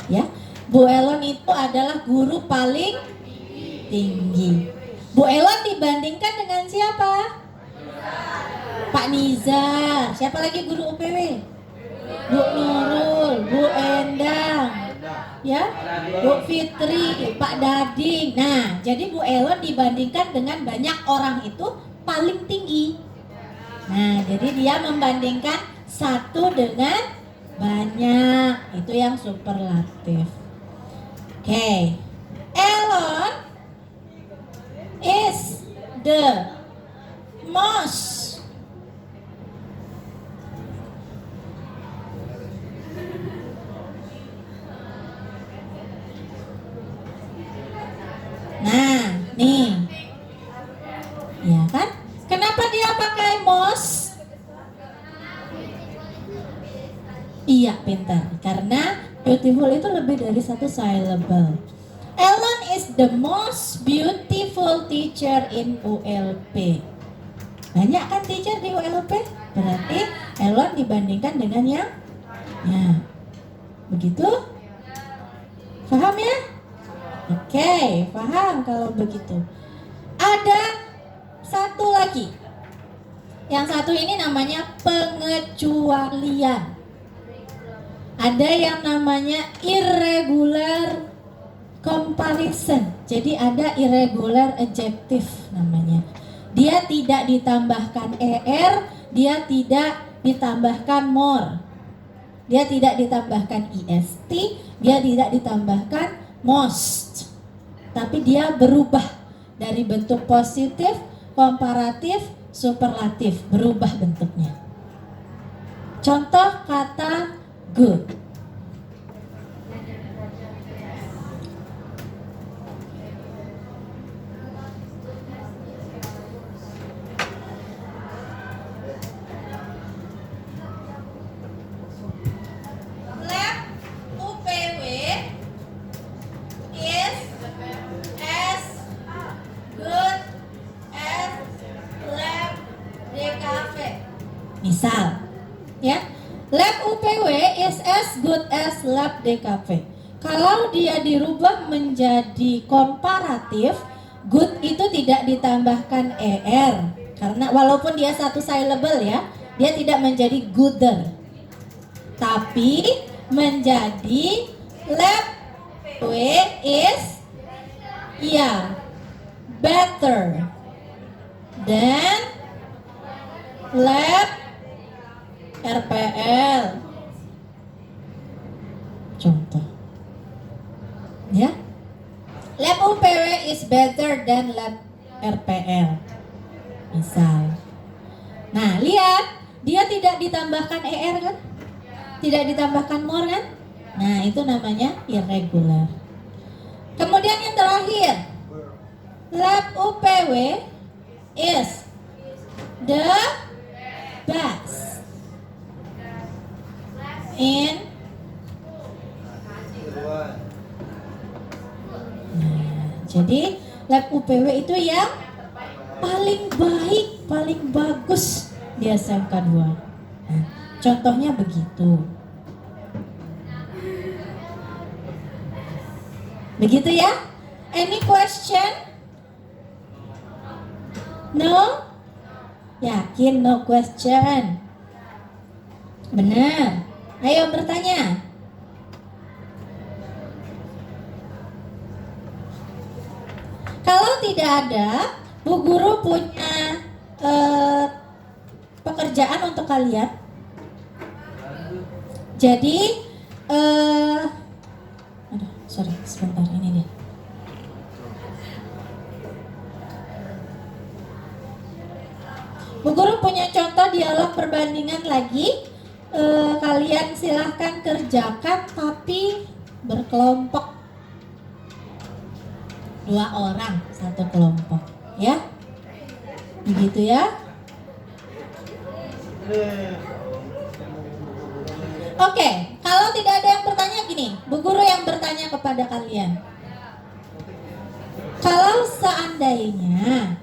Ya, Bu Ellen itu adalah guru paling tinggi. Bu Ellen dibandingkan dengan siapa? Pak Nizar. Siapa lagi guru UPW? Bu Nurul, Bu Endang, ya, Bu Fitri, Pak Dading. Nah, jadi Bu Ellen dibandingkan dengan banyak orang itu paling tinggi. Nah, jadi dia membandingkan satu dengan banyak. Itu yang superlatif. Oke. Ellen is the most Nah, nih. Ya kan? Kenapa dia pakai most? Iya, pintar. Karena beautiful itu lebih dari satu syllable. Ellen is the most beautiful teacher in ULP. Banyak kan teacher di ULP? Berarti Ellen dibandingkan dengan yang begitu? Paham ya? Oke, paham kalau begitu. Ada satu lagi. Yang satu ini namanya pengecualian. Ada yang namanya irregular comparison. Jadi ada irregular adjective namanya. Dia tidak ditambahkan er, dia tidak ditambahkan more. Dia tidak ditambahkan est, dia tidak ditambahkan most. Tapi dia berubah dari bentuk positif, komparatif, superlatif, berubah bentuknya. Contoh kata good. Lab UPW is as good as lab DKV. Misal, ya, lab UPW is as good as lab DKV. Kalau dia dirubah menjadi komparatif, good itu tidak ditambahkan er, karena walaupun dia satu syllable ya, dia tidak menjadi gooder, tapi menjadi lab W is better than lab RPL. Contoh, ya, lab UPW is better than lab RPL. Misal. Nah, lihat, dia tidak ditambahkan er kan? Tidak ditambahkan more kan? Nah, itu namanya irregular. Kemudian yang terakhir, lab UPW is the best in. Nah, jadi lab UPW itu yang paling baik, paling bagus di SMK 2. Nah, contohnya begitu. Begitu ya? Any question? No? Yakin no question? Benar. Ayo bertanya. Kalau tidak ada, Bu Guru punya pekerjaan untuk kalian. Jadi, sorry, sebentar, ini dia. Bu Guru punya contoh dialog perbandingan lagi. Kalian silahkan kerjakan, tapi berkelompok. 2 orang, 1 kelompok, ya. Begitu ya. Oke, kalau tidak ada yang bertanya gini, Bu Guru yang bertanya kepada kalian. Kalau seandainya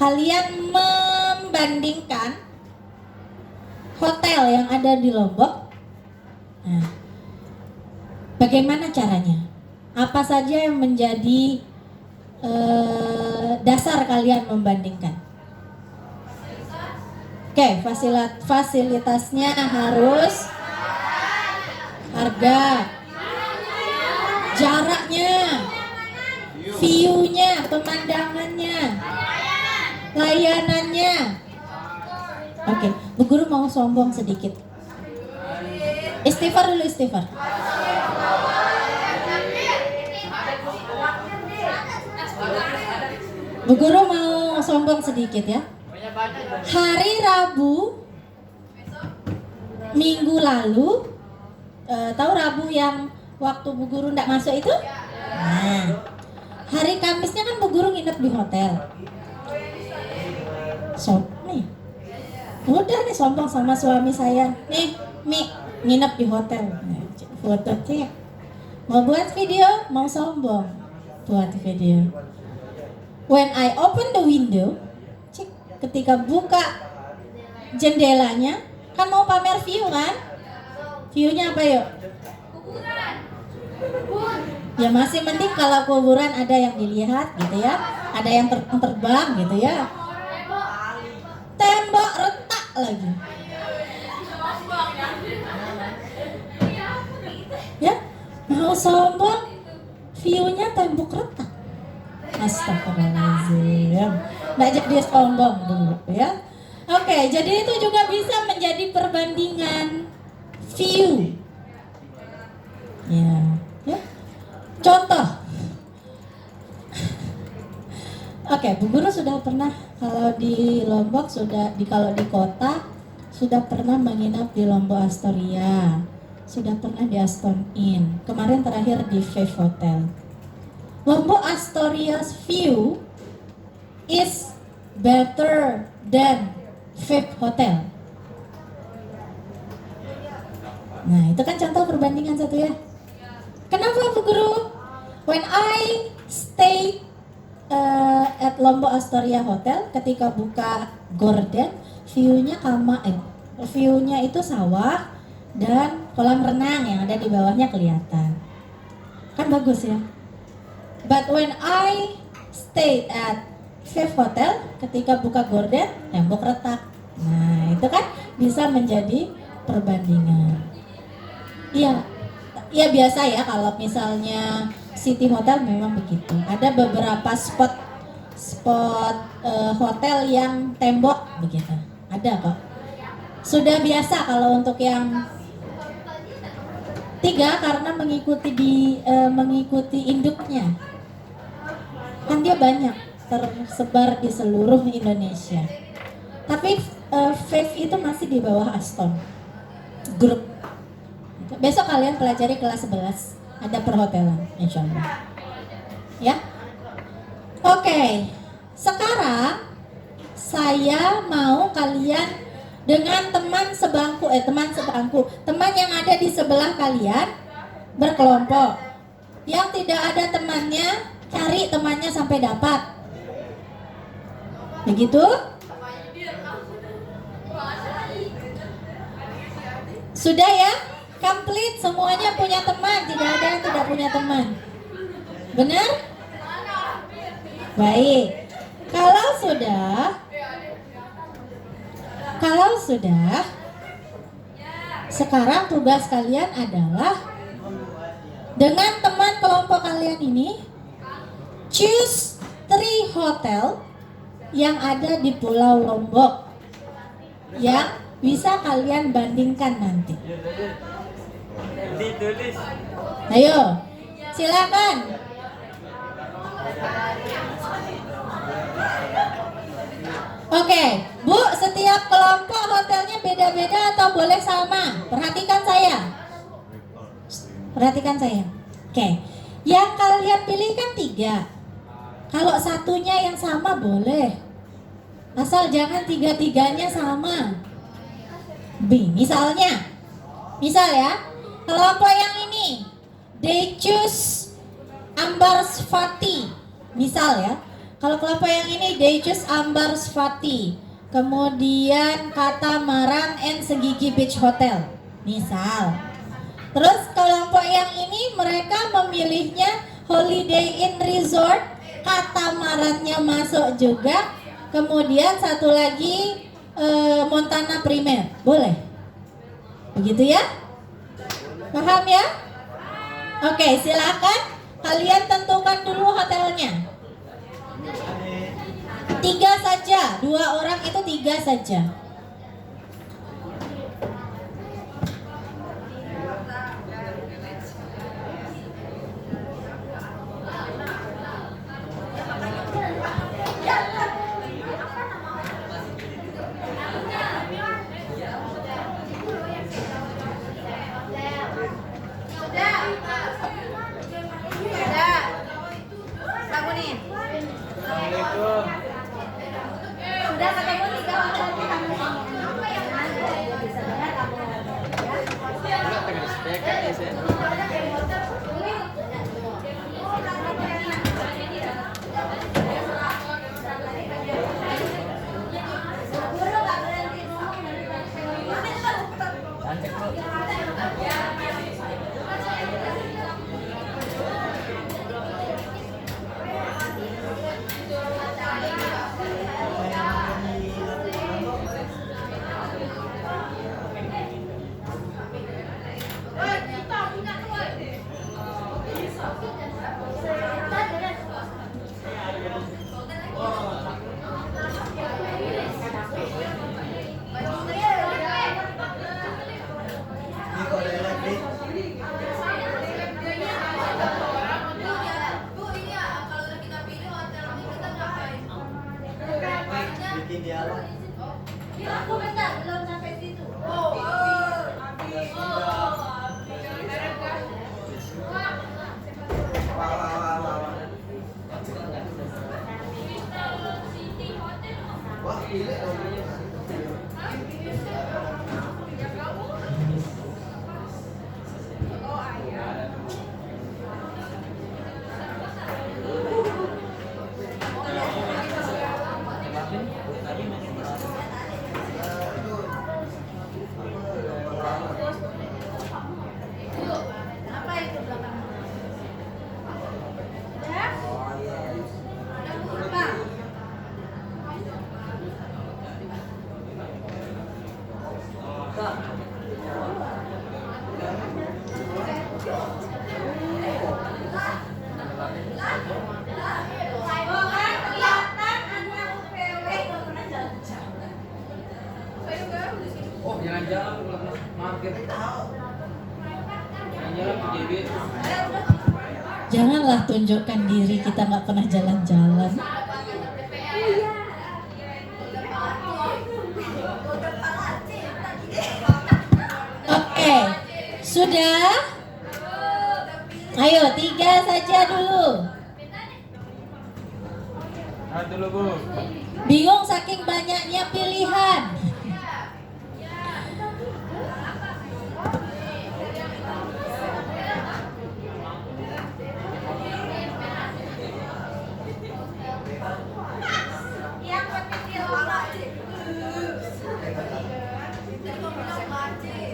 kalian membandingkan hotel yang ada di Lombok. Nah, bagaimana caranya? Apa saja yang menjadi dasar kalian membandingkan? Oke, fasilitasnya harus, harga, jaraknya, view-nya, pemandangannya, layanannya. Oke, Bu Guru mau sombong sedikit. Istighfar dulu, istighfar. Bu Guru mau sombong sedikit ya. Hari Rabu minggu lalu, tahu Rabu yang waktu Bu Guru nggak masuk itu? Nah, hari Kamisnya kan Bu Guru nginep di hotel. Nih, udah nih sombong sama suami saya. Nih, Mi, nginep di hotel. Nah, foto cek. Mau buat video, mau sombong, buat video. When I open the window, cek, ketika buka jendelanya, kan mau pamer view kan? View-nya apa yuk? Ya masih mending kalau kuburan ada yang dilihat gitu ya, ada yang terbang gitu ya. Tembok retak lagi. Ya, mau sombong, view-nya tembok retak. Astagfirullahaladzim. Nggak jadi sombong dulu ya. Oke, jadi itu juga bisa menjadi perbandingan view. Ya. Contoh. Oke, Bu Guru sudah pernah kalau di Lombok kalau di kota sudah pernah menginap di Lombok Astoria. Sudah pernah di Aston Inn. Kemarin terakhir di Five Hotel. Lombok Astoria's view is better than Five Hotel. Nah, itu kan contoh perbandingan satu ya. Kenapa Bu Guru? When I stay at Lombok Astoria Hotel, ketika buka gorden, view-nya itu sawah dan kolam renang yang ada di bawahnya kelihatan. Kan bagus ya. But when I stay at Five Hotel, ketika buka gorden, tembok retak. Nah, itu kan bisa menjadi perbandingan. Iya, biasa ya kalau misalnya City Hotel memang begitu. Ada beberapa spot hotel yang tembok begitu. Ada kok. Sudah biasa kalau untuk yang 3 karena mengikuti induknya. Kan dia banyak tersebar di seluruh Indonesia. Tapi Five itu masih di bawah Aston Group. Besok kalian pelajari kelas 11, ada perhotelan, insya Allah. Ya, oke. Sekarang saya mau kalian dengan teman yang ada di sebelah kalian berkelompok. Yang tidak ada temannya, cari temannya sampai dapat. Begitu? Sudah ya? Complete, semuanya punya teman, tidak ada yang tidak punya teman. Benar? Baik. Kalau sudah, sekarang tugas kalian adalah dengan teman kelompok kalian ini choose 3 hotel yang ada di Pulau Lombok yang bisa kalian bandingkan nanti. Ditulis. Ayo, silakan. Oke, Bu, setiap kelompok hotelnya beda-beda atau boleh sama? Perhatikan saya. Oke, yang kalian pilih kan 3. Kalau satunya yang sama boleh, asal jangan 3-3-nya sama. Misal ya, kelompok yang ini they choose Ambarsvati, misal ya, Kalau kelompok yang ini they choose Ambar Sfati, kemudian Katamaran and Segigi Beach Hotel, misal. Terus kelompok yang ini mereka memilihnya Holiday Inn Resort, katamarannya masuk juga. Kemudian satu lagi Montana Primer, boleh? Begitu ya? Paham ya? Oke, silakan kalian tentukan dulu hotelnya. 3 saja, 2 orang itu 3 saja. Assalamualaikum. Sudah ketemu 3 hotel kita masing-masing. Apa yang ada? Dia bisa dengar kamu ngomong ya. Enggak tekan speaker ya, Sen. Cantik, Bu. Bikin dialog. Aku bentar, belum sampai situ. Wah, pilih dong. Apa itu belakang? Ya? Apa? Oh kan kelihatan anak PW nggak pernah jalan-jalan. Oh, jalan-jalan pulang market. Jalan-jalan ke JB. Janganlah tunjukkan diri kita nggak pernah jalan-jalan. Oke, sudah? Ayo 3 saja dulu. Dulu, Bu. Bingung saking banyaknya pilihan. Yang penting Malaci. Tadi mau bilang Malaci.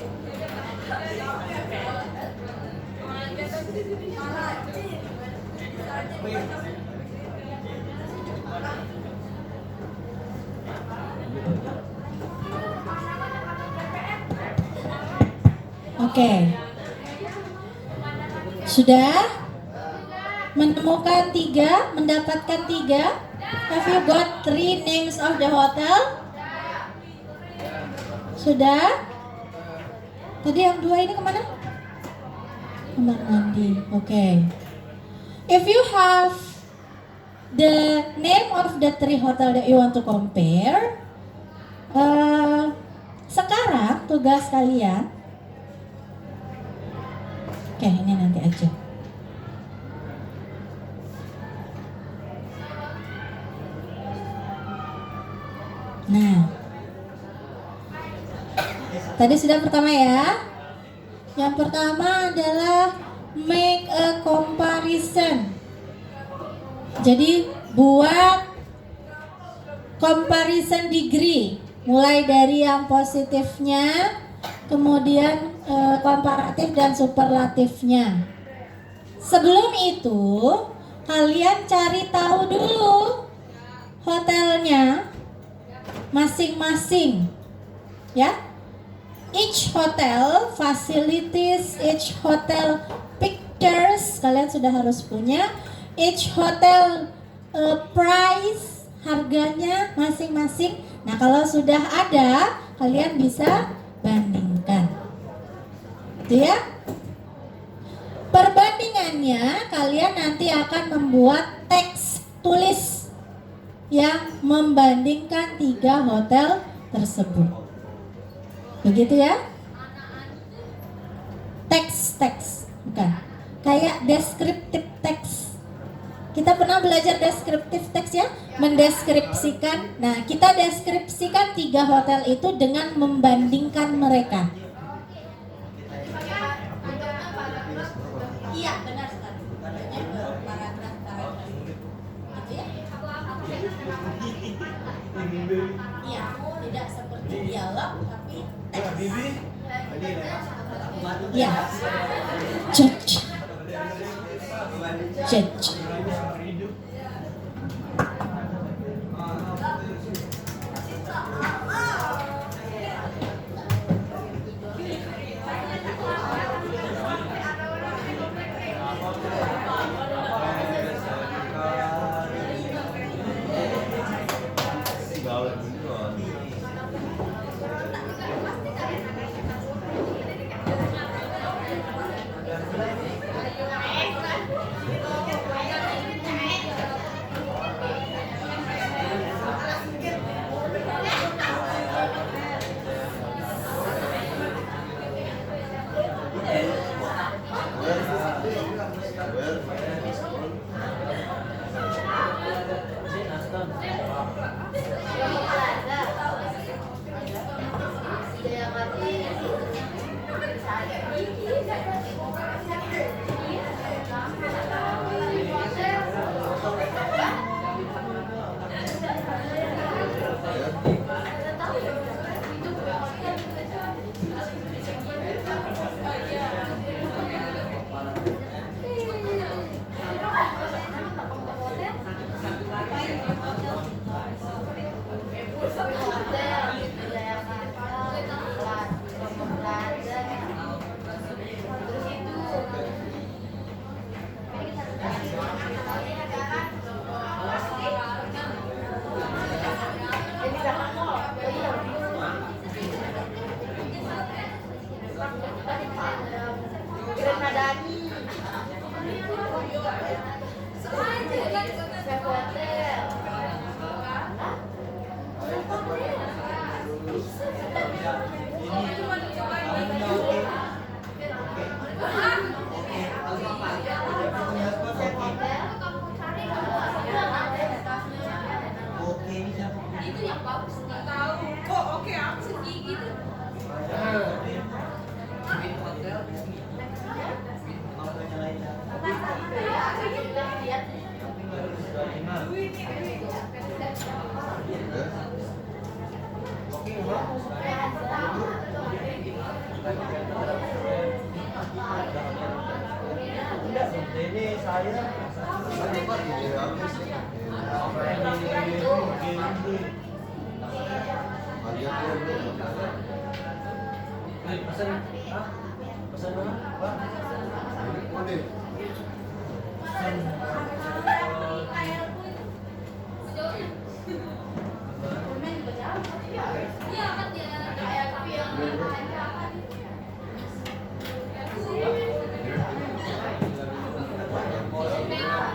Oke. Sudah? Menemukan 3, mendapatkan 3. Have you got 3 names of the hotel? Sudah? Tadi yang 2 ini kemana? Kamar mandi. Oke. If you have the name of the 3 hotel that you want to compare, sekarang tugas kalian. Oke, ini nanti aja. Nah, tadi sudah pertama ya. Yang pertama adalah make a comparison. Jadi buat comparison degree, mulai dari yang positifnya, kemudian komparatif dan superlatifnya. Sebelum itu, kalian cari tahu dulu hotelnya masing-masing, ya. Each hotel facilities, each hotel pictures, kalian sudah harus punya. Each hotel price, harganya masing-masing. Nah, kalau sudah ada, kalian bisa bandingkan. Itu ya. Perbandingannya, kalian nanti akan membuat teks tulis yang membandingkan 3 hotel tersebut. Begitu ya? Teks, bukan. Kayak deskriptif teks. Kita pernah belajar deskriptif teks ya? Mendeskripsikan. Nah, kita deskripsikan 3 hotel itu dengan membandingkan mereka. Iya, benar sekali. Paragraf. Gitu ya? Iya, tidak seperti dialog tapi teks. Iya. Judge. Itu yang bagus nggak tahu. Oh oke, aku segi gitu. Ini saya pesan apa? Iya kan dia kayak tapi yang Hotel.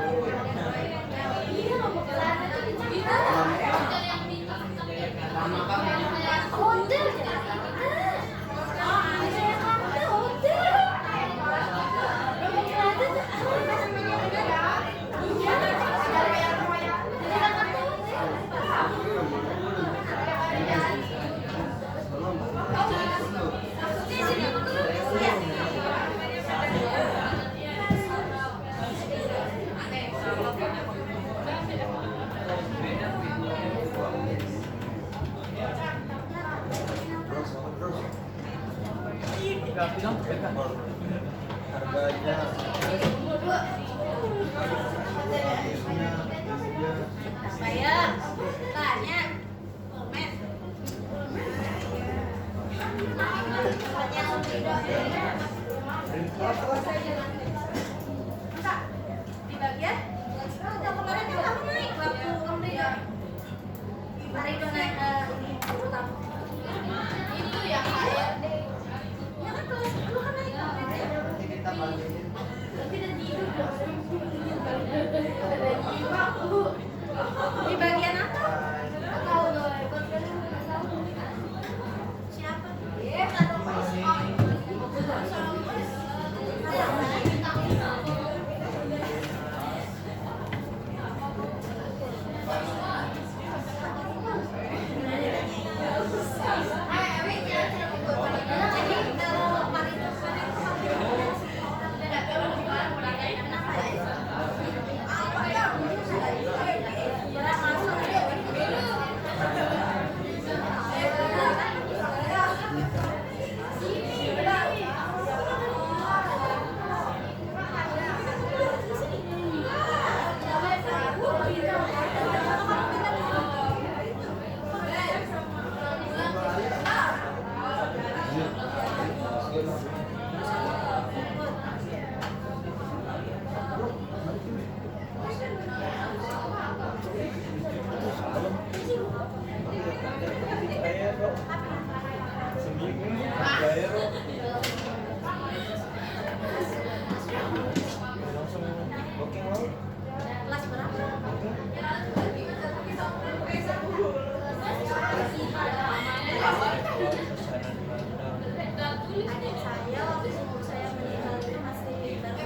api dong, pegang. Harganya Saya tanya komen. Di bagian kemarin kan kamu naik waktu Om Ridho. Ridho naik ini pertama. Itu yang HRD. Ya kan kelas 10 kan naik. Tapi udah tidur dong. Di bagian apa? Nggak tahu dong. Siapa? Nggak tahu. Kelas berapa? Adik saya waktu ibu saya meninggal itu masih baru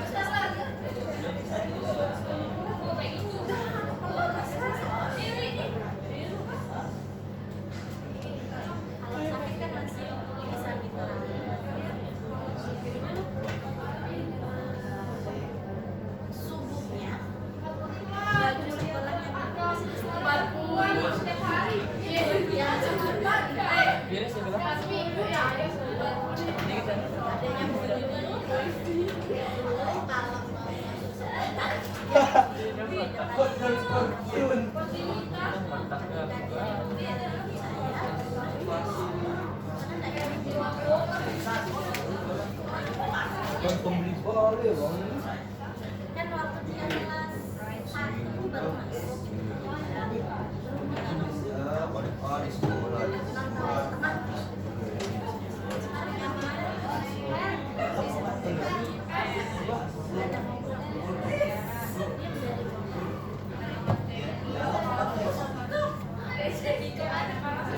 kalau sakit kan masih bisa ditolak. Subuhnya baju sekolahnya masih setiap hari. Ya, Beres ya, bilang. Ini kita. adanya pembeli boleh bang. kan waktu dia kelas 1 baru masuk. Ya balik sekolah.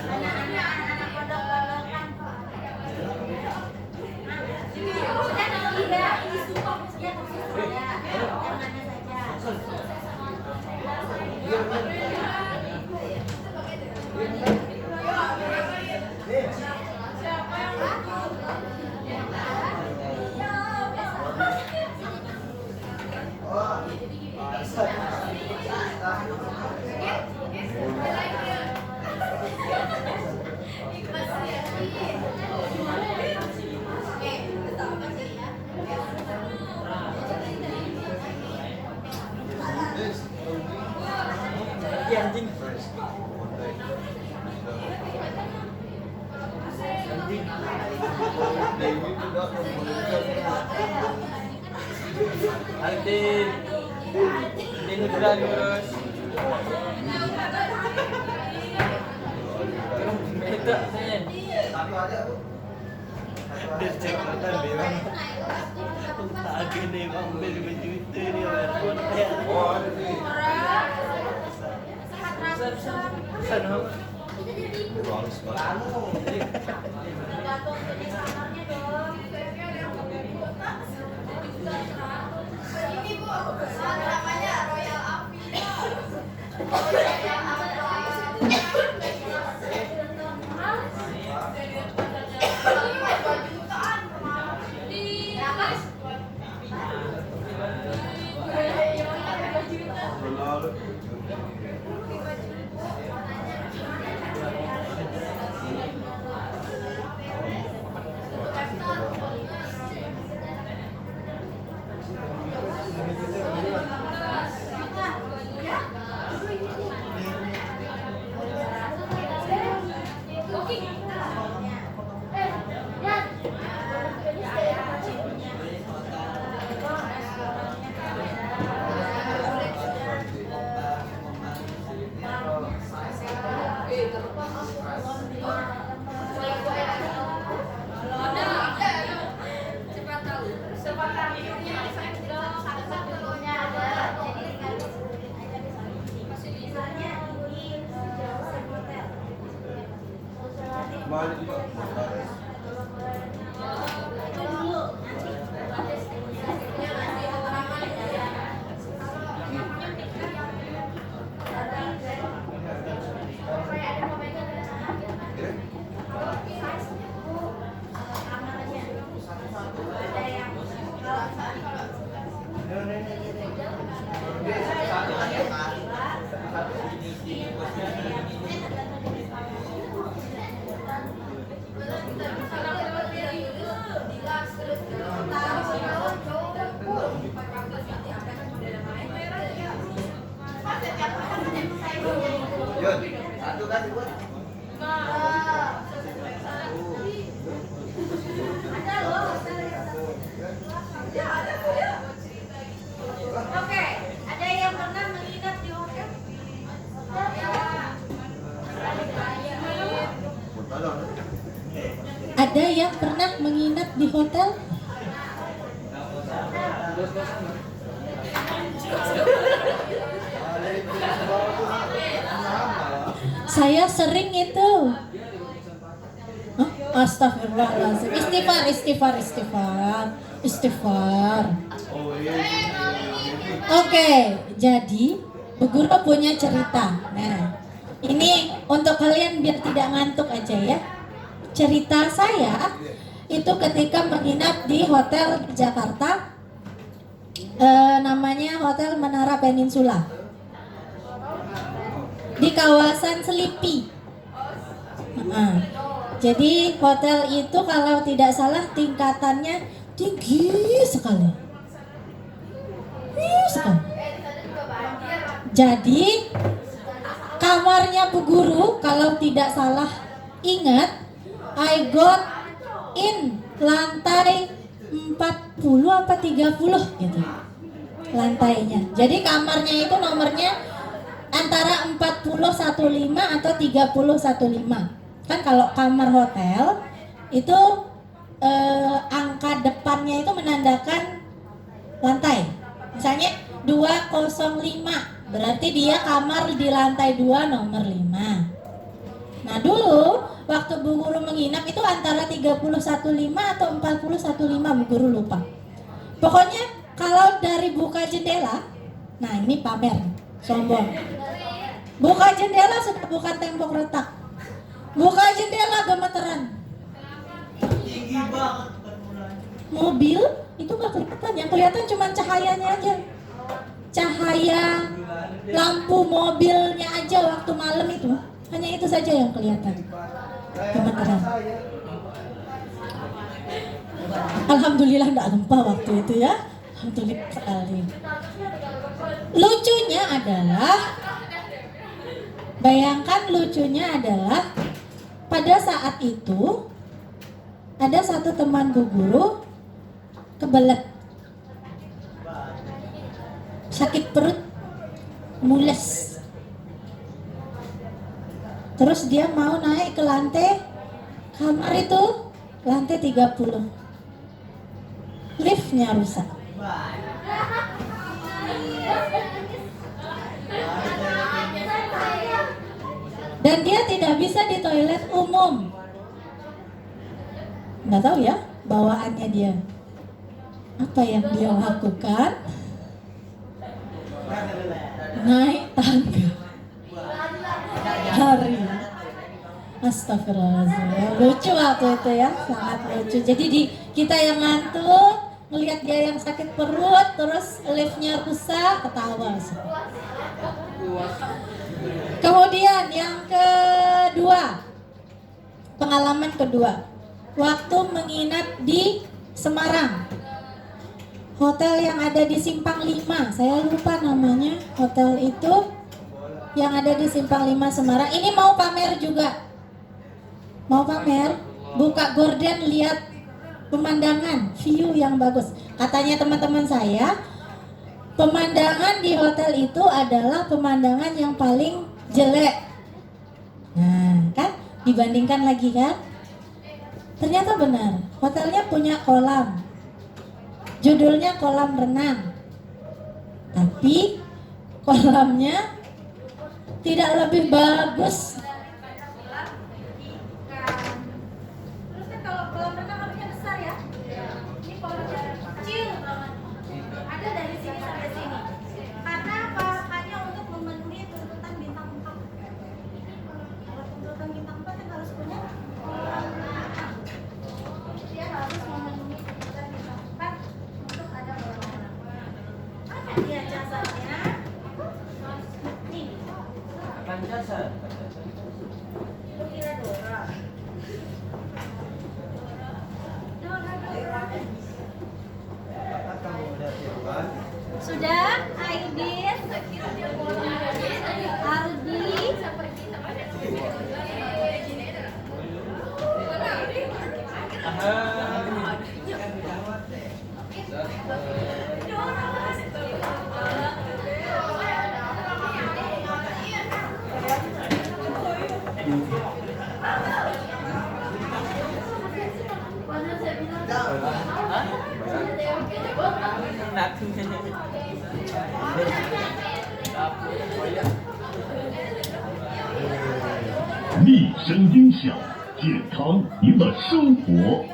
Anak-anak pondok-pondokan. Tidak, ini suka ya, yang mana saja. Iya anjing. Altin. Altin Nudranius. Itu sen. Satu aja bu. Dia cekatan bilang agak nih bang beli baju itu nih Oh ada nih. sana Bagus banget. Tergantung jenis kamarnya dong. Ini bu, namanya Royal Afi. Balik juga. Yun, satu kan dibuat. Oke, ada yang pernah menginap di hotel? Ada yang pernah menginap di hotel? Saya sering itu. Hah? Astagfirullahaladzim. Istighfar. Oke, jadi Bu Guru punya cerita. Nah, ini untuk kalian biar tidak ngantuk aja ya. Cerita saya itu ketika menginap di hotel di Jakarta, namanya Hotel Menara Peninsula di kawasan Selipi. Jadi hotel itu kalau tidak salah tingkatannya tinggi sekali. Jadi kamarnya Bu Guru kalau tidak salah ingat, I got in lantai 40 apa 30 gitu lantainya. Jadi kamarnya itu nomornya antara 4015 atau 3015. Kan kalau kamar hotel itu angka depannya itu menandakan lantai. Misalnya 205, berarti dia kamar di lantai 2 nomor 5. Nah dulu waktu Bu Guru menginap itu antara 3015 atau 4015, Bu Guru lupa. Pokoknya kalau dari buka jendela, nah ini pamer, sombong. Buka jendela sudah bukan tembok retak. Buka jendela gemeteran. Tinggi banget. Mobil itu gak kelihatan, yang kelihatan cuma cahayanya aja. Cahaya lampu mobilnya aja waktu malam itu, hanya itu saja yang kelihatan. Gemeteran. Alhamdulillah enggak gempa waktu itu ya. Alhamdulillah sekali. Lucunya adalah pada saat itu ada satu teman Bu Guru kebelet, sakit perut, mules. Terus dia mau naik ke lantai kamar itu, lantai 30. Liftnya rusak. Dan dia tidak bisa di toilet umum. Nggak tahu ya bawaannya dia. Apa yang dia lakukan? Naik tangga. Hari. Astagfirullahaladzim. Lucu waktu itu ya, sangat lucu. Jadi kita yang ngantuk, ngelihat dia yang sakit perut, terus liftnya rusak, ketawa. Kemudian yang kedua, pengalaman kedua, waktu menginap di Semarang, hotel yang ada di Simpang 5, saya lupa namanya hotel itu, yang ada di Simpang 5 Semarang. Ini mau pamer juga, mau pamer, buka gorden, lihat pemandangan, view yang bagus. Katanya teman-teman saya, pemandangan di hotel itu adalah pemandangan yang paling jelek. Nah, kan dibandingkan lagi kan? Ternyata benar. Hotelnya punya kolam. Judulnya kolam renang. Tapi kolamnya tidak lebih bagus Jasa. Lu kira Dora? Sudah, Aidin, Aldi, Natin. 厉声音响，健康赢了生活。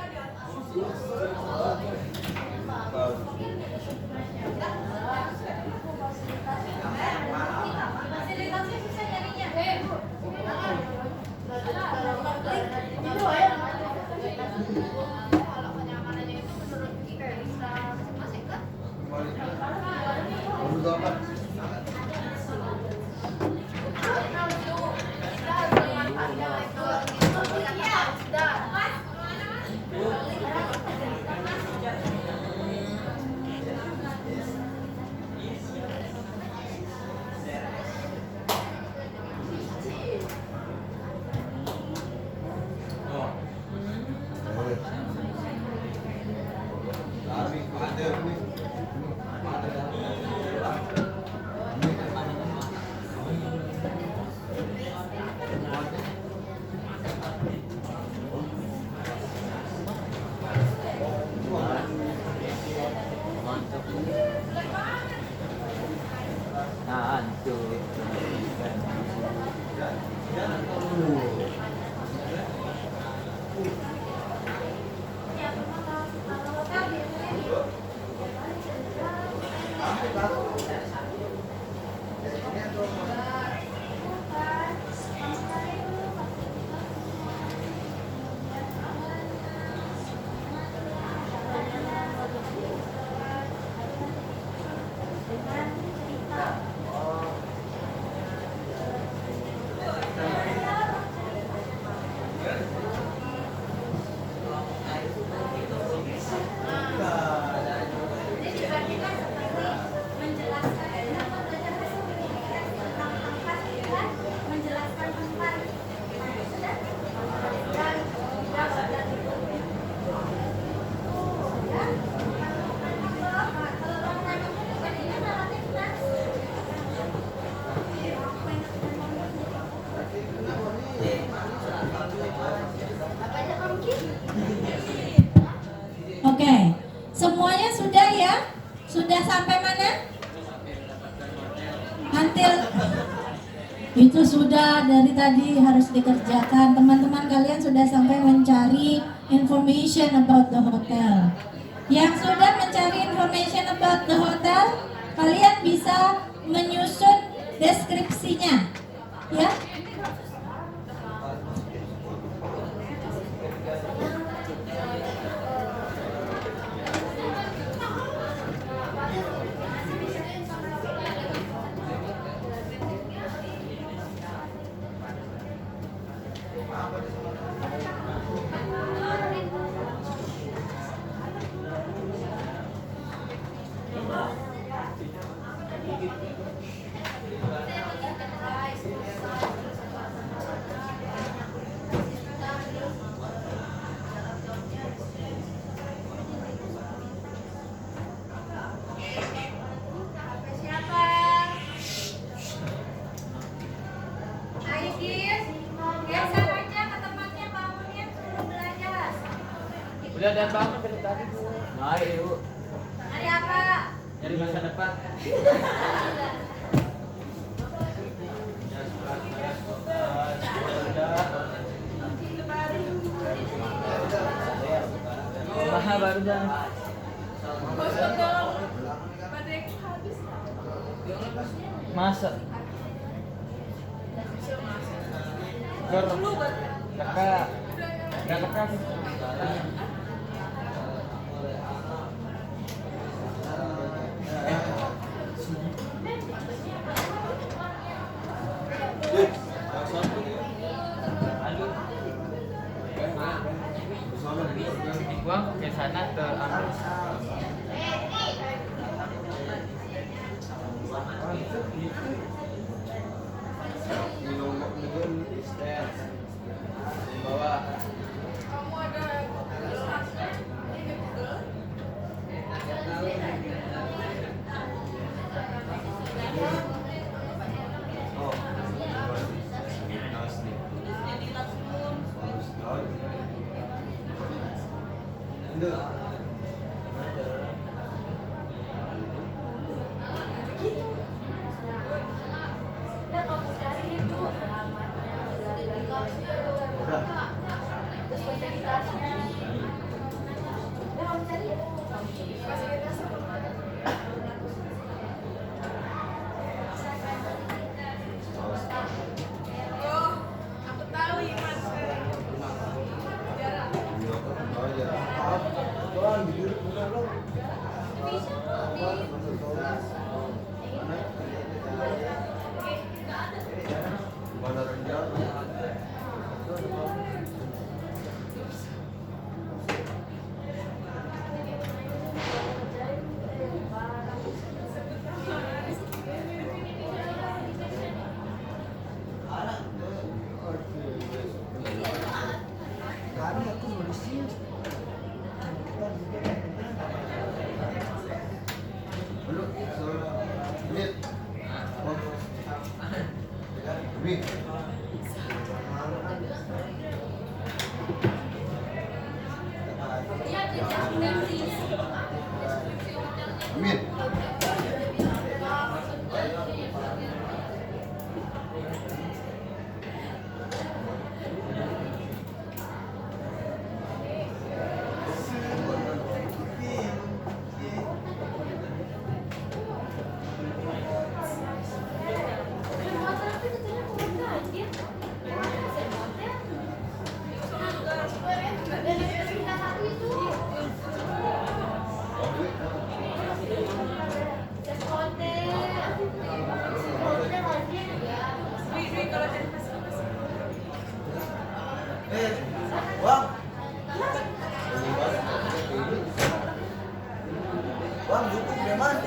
Nah, itu. Oke, semuanya sudah ya? Sudah sampai mana? Until itu sudah dari tadi harus dikerjakan. Teman-teman kalian sudah sampai mencari information about the hotel. Yang sudah mencari information about the hotel, kalian bisa menyusun deskripsinya, ya. Udah dan bangun dari tadi Bu. Nah, yuk. Hari apa? Dari masa depan. Mahal baru dah. Masa? Kakak. Kakak. Good. ke sana ke ambil. Minum istirahat. Bawa. Kamu ada ini Google? Oh. Asli. Bagus sekali. Enggak. Oh, aku tahu Iman. Jarak. Oh ya. Tuan, duduk benar loh. Mana rendah? Belum, menit. Min. Min. Bang. Bang, duduk di mana?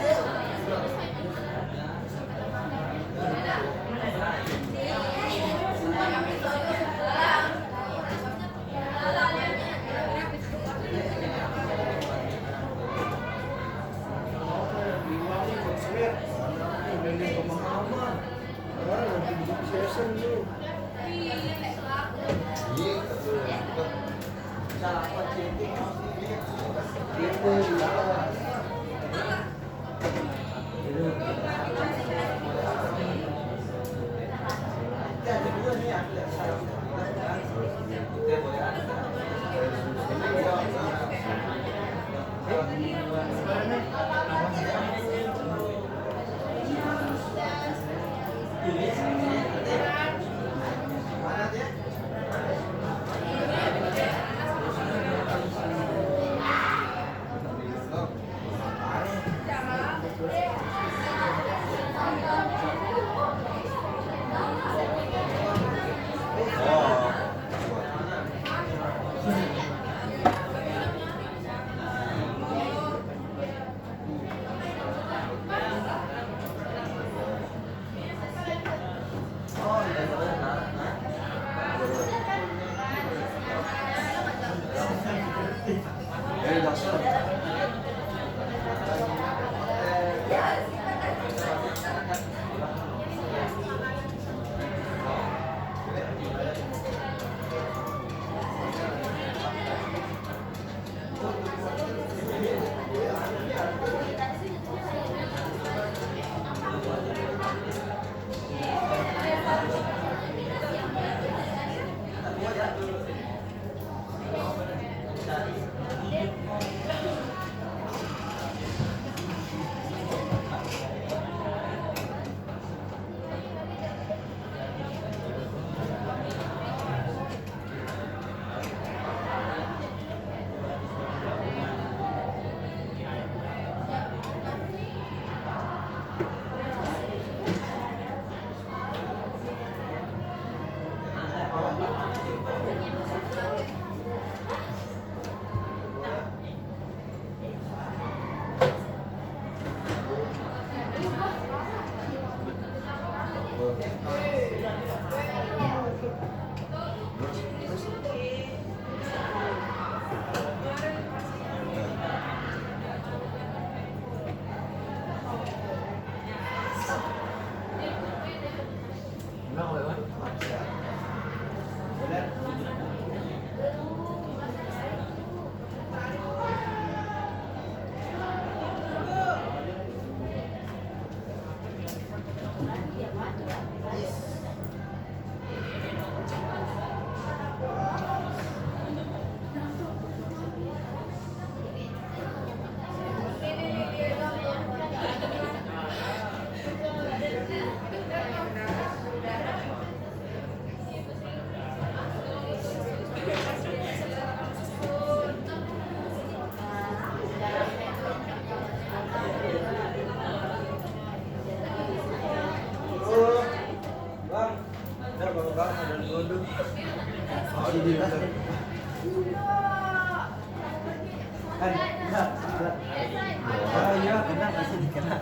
Iya, kena masih dikena.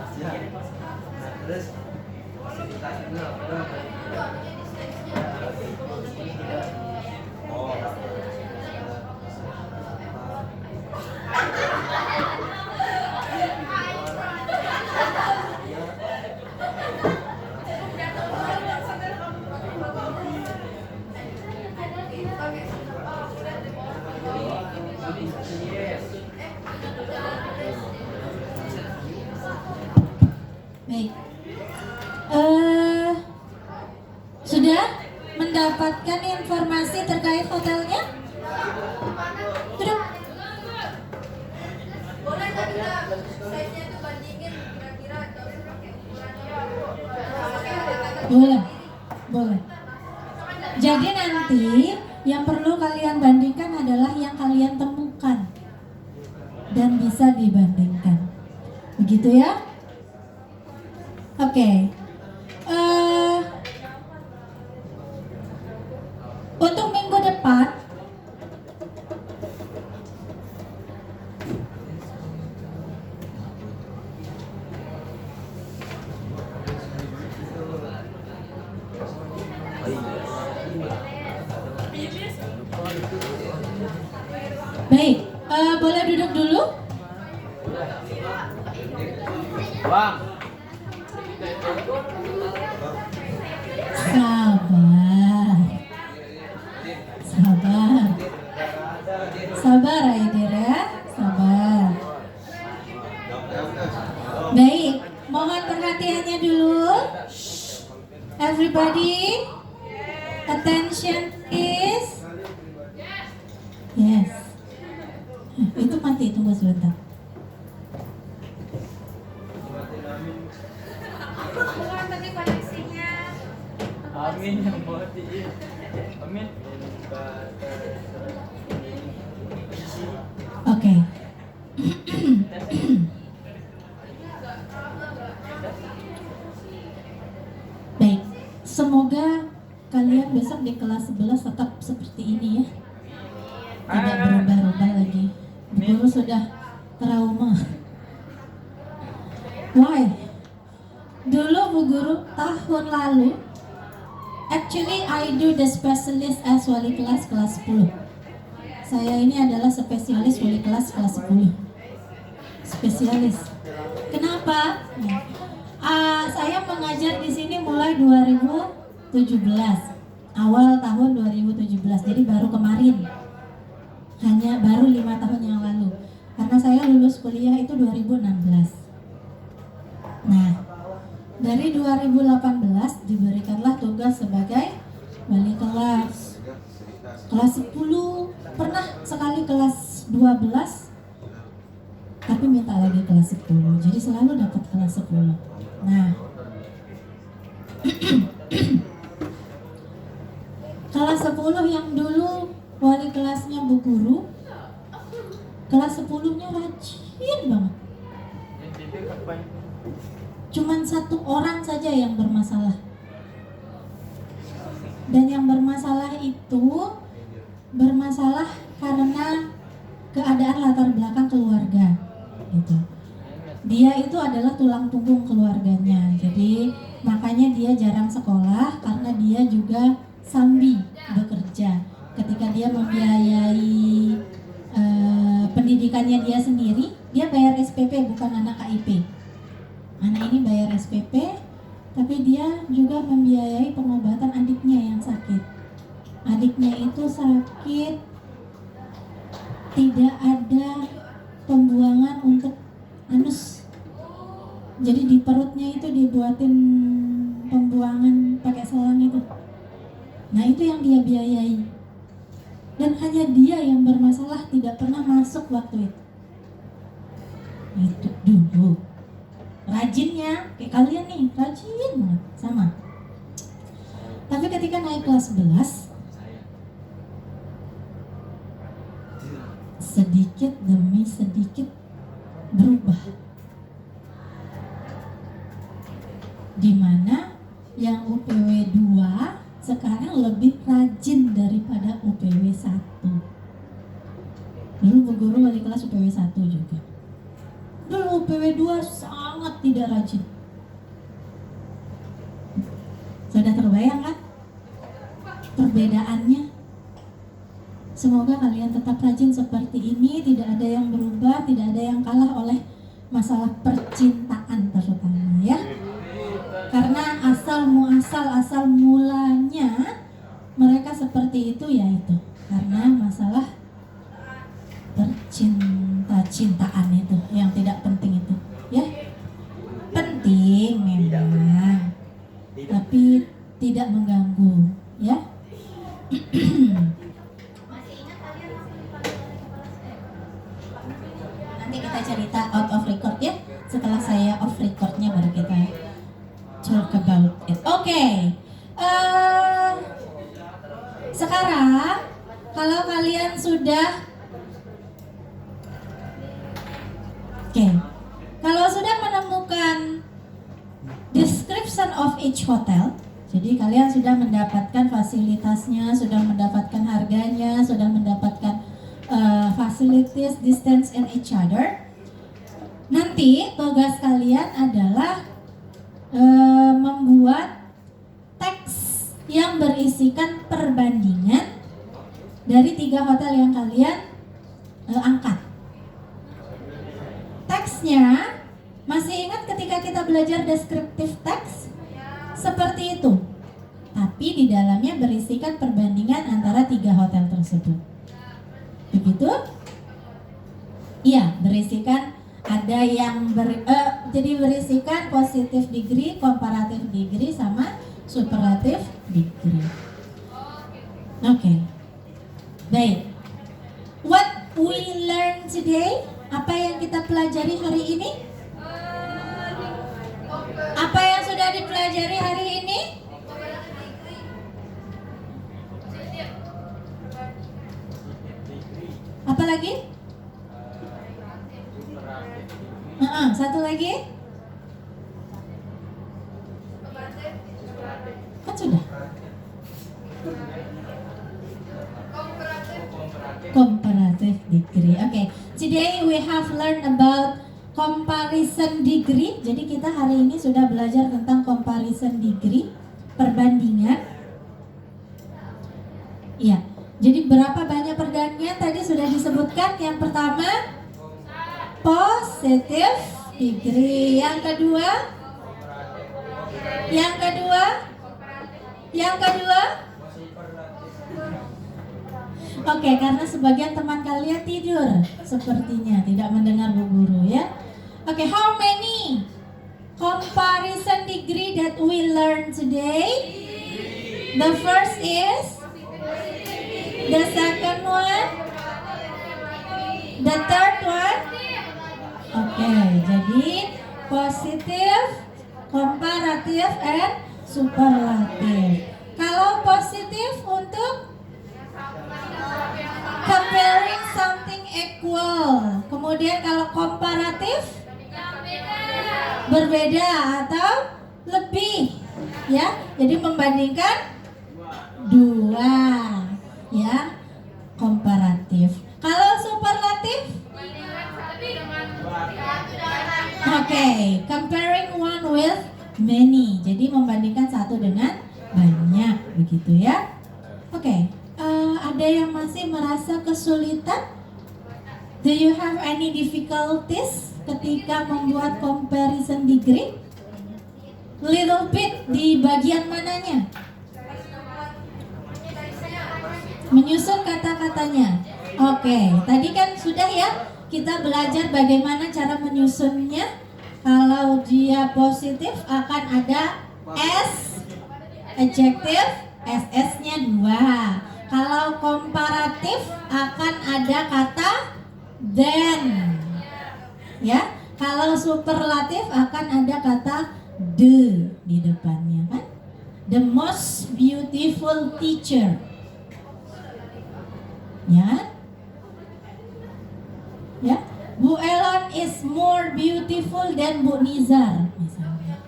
Terus Baik. Sudah mendapatkan informasi terkait hotelnya? Sudah? Boleh nggak kita size-nya tuh bandingin kira-kira pakai ukurannya? Boleh. Boleh. Jadi nanti yang perlu kalian bandingkan adalah yang kalian temukan dan bisa dibandingkan. Begitu ya? Oke. Untuk minggu depan baik, boleh duduk dulu? Bang. Sabar. Sabar. Sabar Aidir ya, sabar. Baik, mohon perhatiannya dulu. Everybody, attention please. Yes. Itu mati, tunggu sebentar. Bukan tadi koneksinya. Amin yang mati. Amin. Oke. Baik, semoga kalian besok di kelas 11 tetap seperti ini ya. Tidak berubah-ubah lagi. Guru sudah trauma. Why? Dulu Bu Guru tahun lalu, actually I do the specialist as wali kelas 10. Saya ini adalah spesialis wali kelas 10. Spesialis. Kenapa? Saya mengajar di sini mulai 2017, awal tahun 2017. Jadi baru kemarin, hanya baru 5 tahun yang lalu. Karena saya lulus kuliah itu 2016. Nah, dari 2018 diberikanlah tugas sebagai wali kelas 10, pernah sekali kelas 12, tapi minta lagi kelas 10, jadi selalu dapat kelas 10. Nah, kelas 10 yang dulu wali kelasnya Bu Guru, kelas 10-nya rajin banget. Cuman 1 orang saja yang bermasalah. Dan yang bermasalah itu bermasalah karena keadaan latar belakang keluarga gitu. Dia itu adalah tulang punggung keluarganya. Jadi makanya dia jarang sekolah karena dia juga sambi bekerja. Ketika dia membiayai pendidikannya dia sendiri, dia bayar SPP bukan anak KIP. Anak ini bayar SPP, tapi dia juga membiayai pengobatan adiknya yang sakit. Adiknya itu sakit, tidak ada pembuangan untuk anus. Jadi di perutnya itu dibuatin pembuangan pakai selang itu. Nah itu yang dia biayai. Dan hanya dia yang bermasalah tidak pernah masuk waktu itu. Itu dulu. Rajinnya, kayak kalian nih, rajin banget, sama. Tapi ketika naik kelas 11, sedikit demi sedikit berubah. Dimana yang UPW 2 sekarang lebih rajin daripada UPW 1. Dulu Bu Guru wali kelas UPW 1 juga. Dulu UPW 2 sangat tidak rajin. Sudah terbayang kan perbedaannya? Semoga kalian tetap rajin seperti ini, tidak ada yang berubah, tidak ada yang kalah oleh masalah percintaan terutama ya. Karena asal mulanya mereka seperti itu ya itu karena masalah cintaan itu yang tidak penting itu ya. Penting memang, tapi tidak mengganggu ya. Nanti kita cerita out of record ya. Setelah saya off recordnya baru kita talk about it. Oke. Sekarang kalau kalian sudah kalau sudah menemukan description of each hotel, jadi kalian sudah mendapatkan fasilitasnya, sudah mendapatkan harganya, sudah mendapatkan facilities, distance and each other. Nanti tugas kalian adalah membuat teks yang berisikan perbandingan dari 3 hotel yang kalian angkat. Teksnya masih ingat ketika kita belajar descriptive text? Seperti itu. Tapi di dalamnya berisikan perbandingan antara 3 hotel tersebut. Begitu? Iya, berisikan ada yang jadi berisikan positive degree, comparative degree sama superlative degree. Oke. Baik. What we learn today? Apa yang kita pelajari hari ini? Apa yang sudah dipelajari hari ini? Apa lagi? Satu lagi? Kan sudah. Comparative degree. Okay. Today we have learned about comparison degree. Jadi kita hari ini sudah belajar tentang comparison degree, perbandingan. Iya. Jadi berapa banyak perbandingan tadi sudah disebutkan. Yang pertama positive degree. Yang kedua? Oke, karena sebagian teman kalian tidur sepertinya, tidak mendengar Bu Guru ya. Oke, how many comparison degree that we learn today? The first is, the second one, the third one. Oke, jadi positive, komparatif, and superlatif. Kalau positif untuk comparing something equal. Kemudian kalau komparatif berbeda atau lebih, ya. Jadi membandingkan 2, ya. Komparatif. Kalau superlatif? Oke, comparing one with many. Jadi membandingkan satu dengan banyak, begitu ya. Oke. Ada yang masih merasa kesulitan? Do you have any difficulties ketika membuat comparison degree? Little bit di bagian mananya? Menyusun kata-katanya. Oke, tadi kan sudah ya kita belajar bagaimana cara menyusunnya. Kalau dia positif akan ada S, adjective, SS-nya 2. Kalau komparatif akan ada kata then, ya. Kalau superlatif akan ada kata the di depannya, kan? The most beautiful teacher, ya. Ya, Bu Elon is more beautiful than Bu Nizar, misalnya.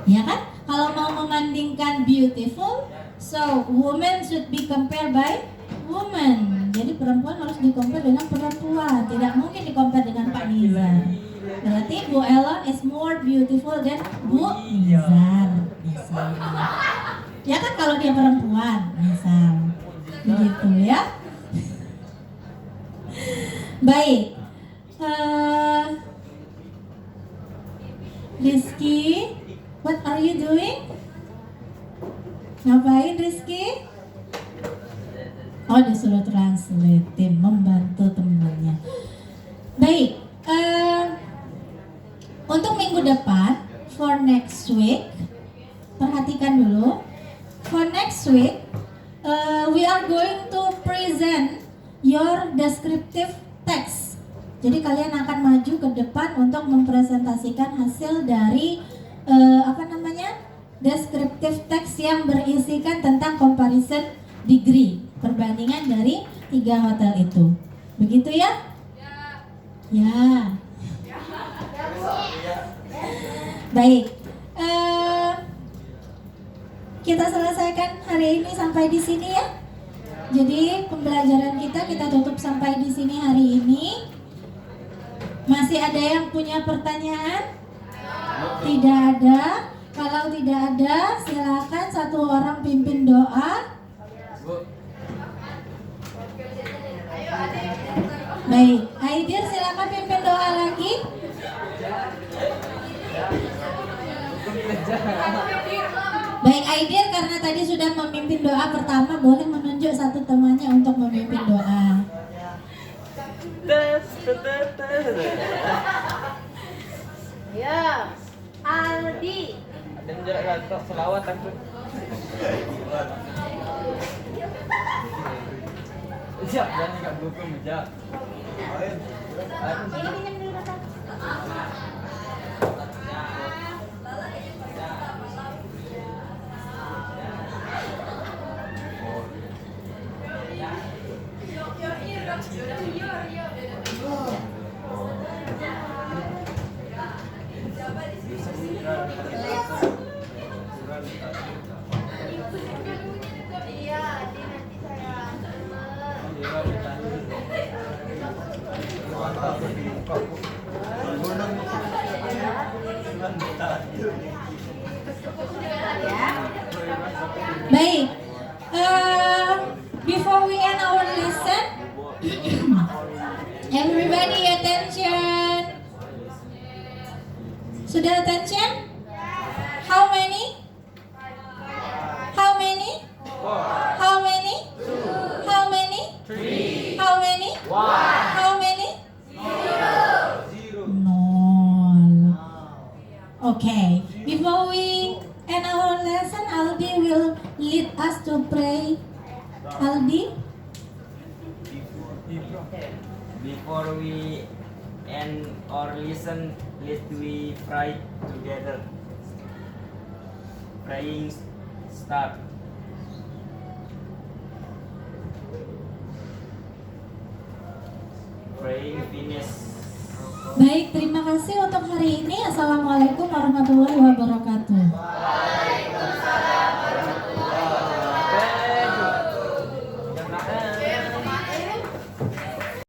Ya kan? Kalau mau membandingkan beautiful, so woman should be compared by woman. Jadi perempuan harus di-compare dengan perempuan. Tidak mungkin di-compare dengan Pak Nizar. Berarti Bu Ellen is more beautiful than Bu Nizar. Misalnya. Ya kan kalau dia perempuan, misal. Begitu ya. Baik. Rizky, what are you doing? Ngapain Rizky? Oh, disuruh translate, tim membantu temannya. Baik, untuk minggu depan, for next week, perhatikan dulu. For next week, we are going to present your descriptive text. Jadi kalian akan maju ke depan untuk mempresentasikan hasil dari descriptive text yang berisikan tentang comparison degree, perbandingan dari 3 hotel itu. Begitu ya? Ya. Baik. Kita selesaikan hari ini sampai di sini ya. Jadi pembelajaran kita tutup sampai di sini hari ini. Masih ada yang punya pertanyaan? Tidak ada. Kalau tidak ada, silakan satu orang pimpin doa. Baik, Aidir silakan pimpin doa lagi. Baik Aidir, karena tadi sudah memimpin doa pertama, boleh menunjuk satu temannya untuk memimpin doa. Ya, Aldi. Ada yang jarak ratok selawat takut. Siap, jangan enggak dukung aja. Ini pinjam dulu Kak. Iya, Adi nanti saya Baik, before we end our lesson, everybody attention. Sudah attention? How many? How many? How many? How many? How many? How many? Nol. Okay. Before we end our lesson, Aldi will lead us to pray. Aldi? Before we end or listen, let we pray together. Praying start. Praying finish. Baik, terima kasih untuk hari ini. Assalamualaikum warahmatullahi wabarakatuh.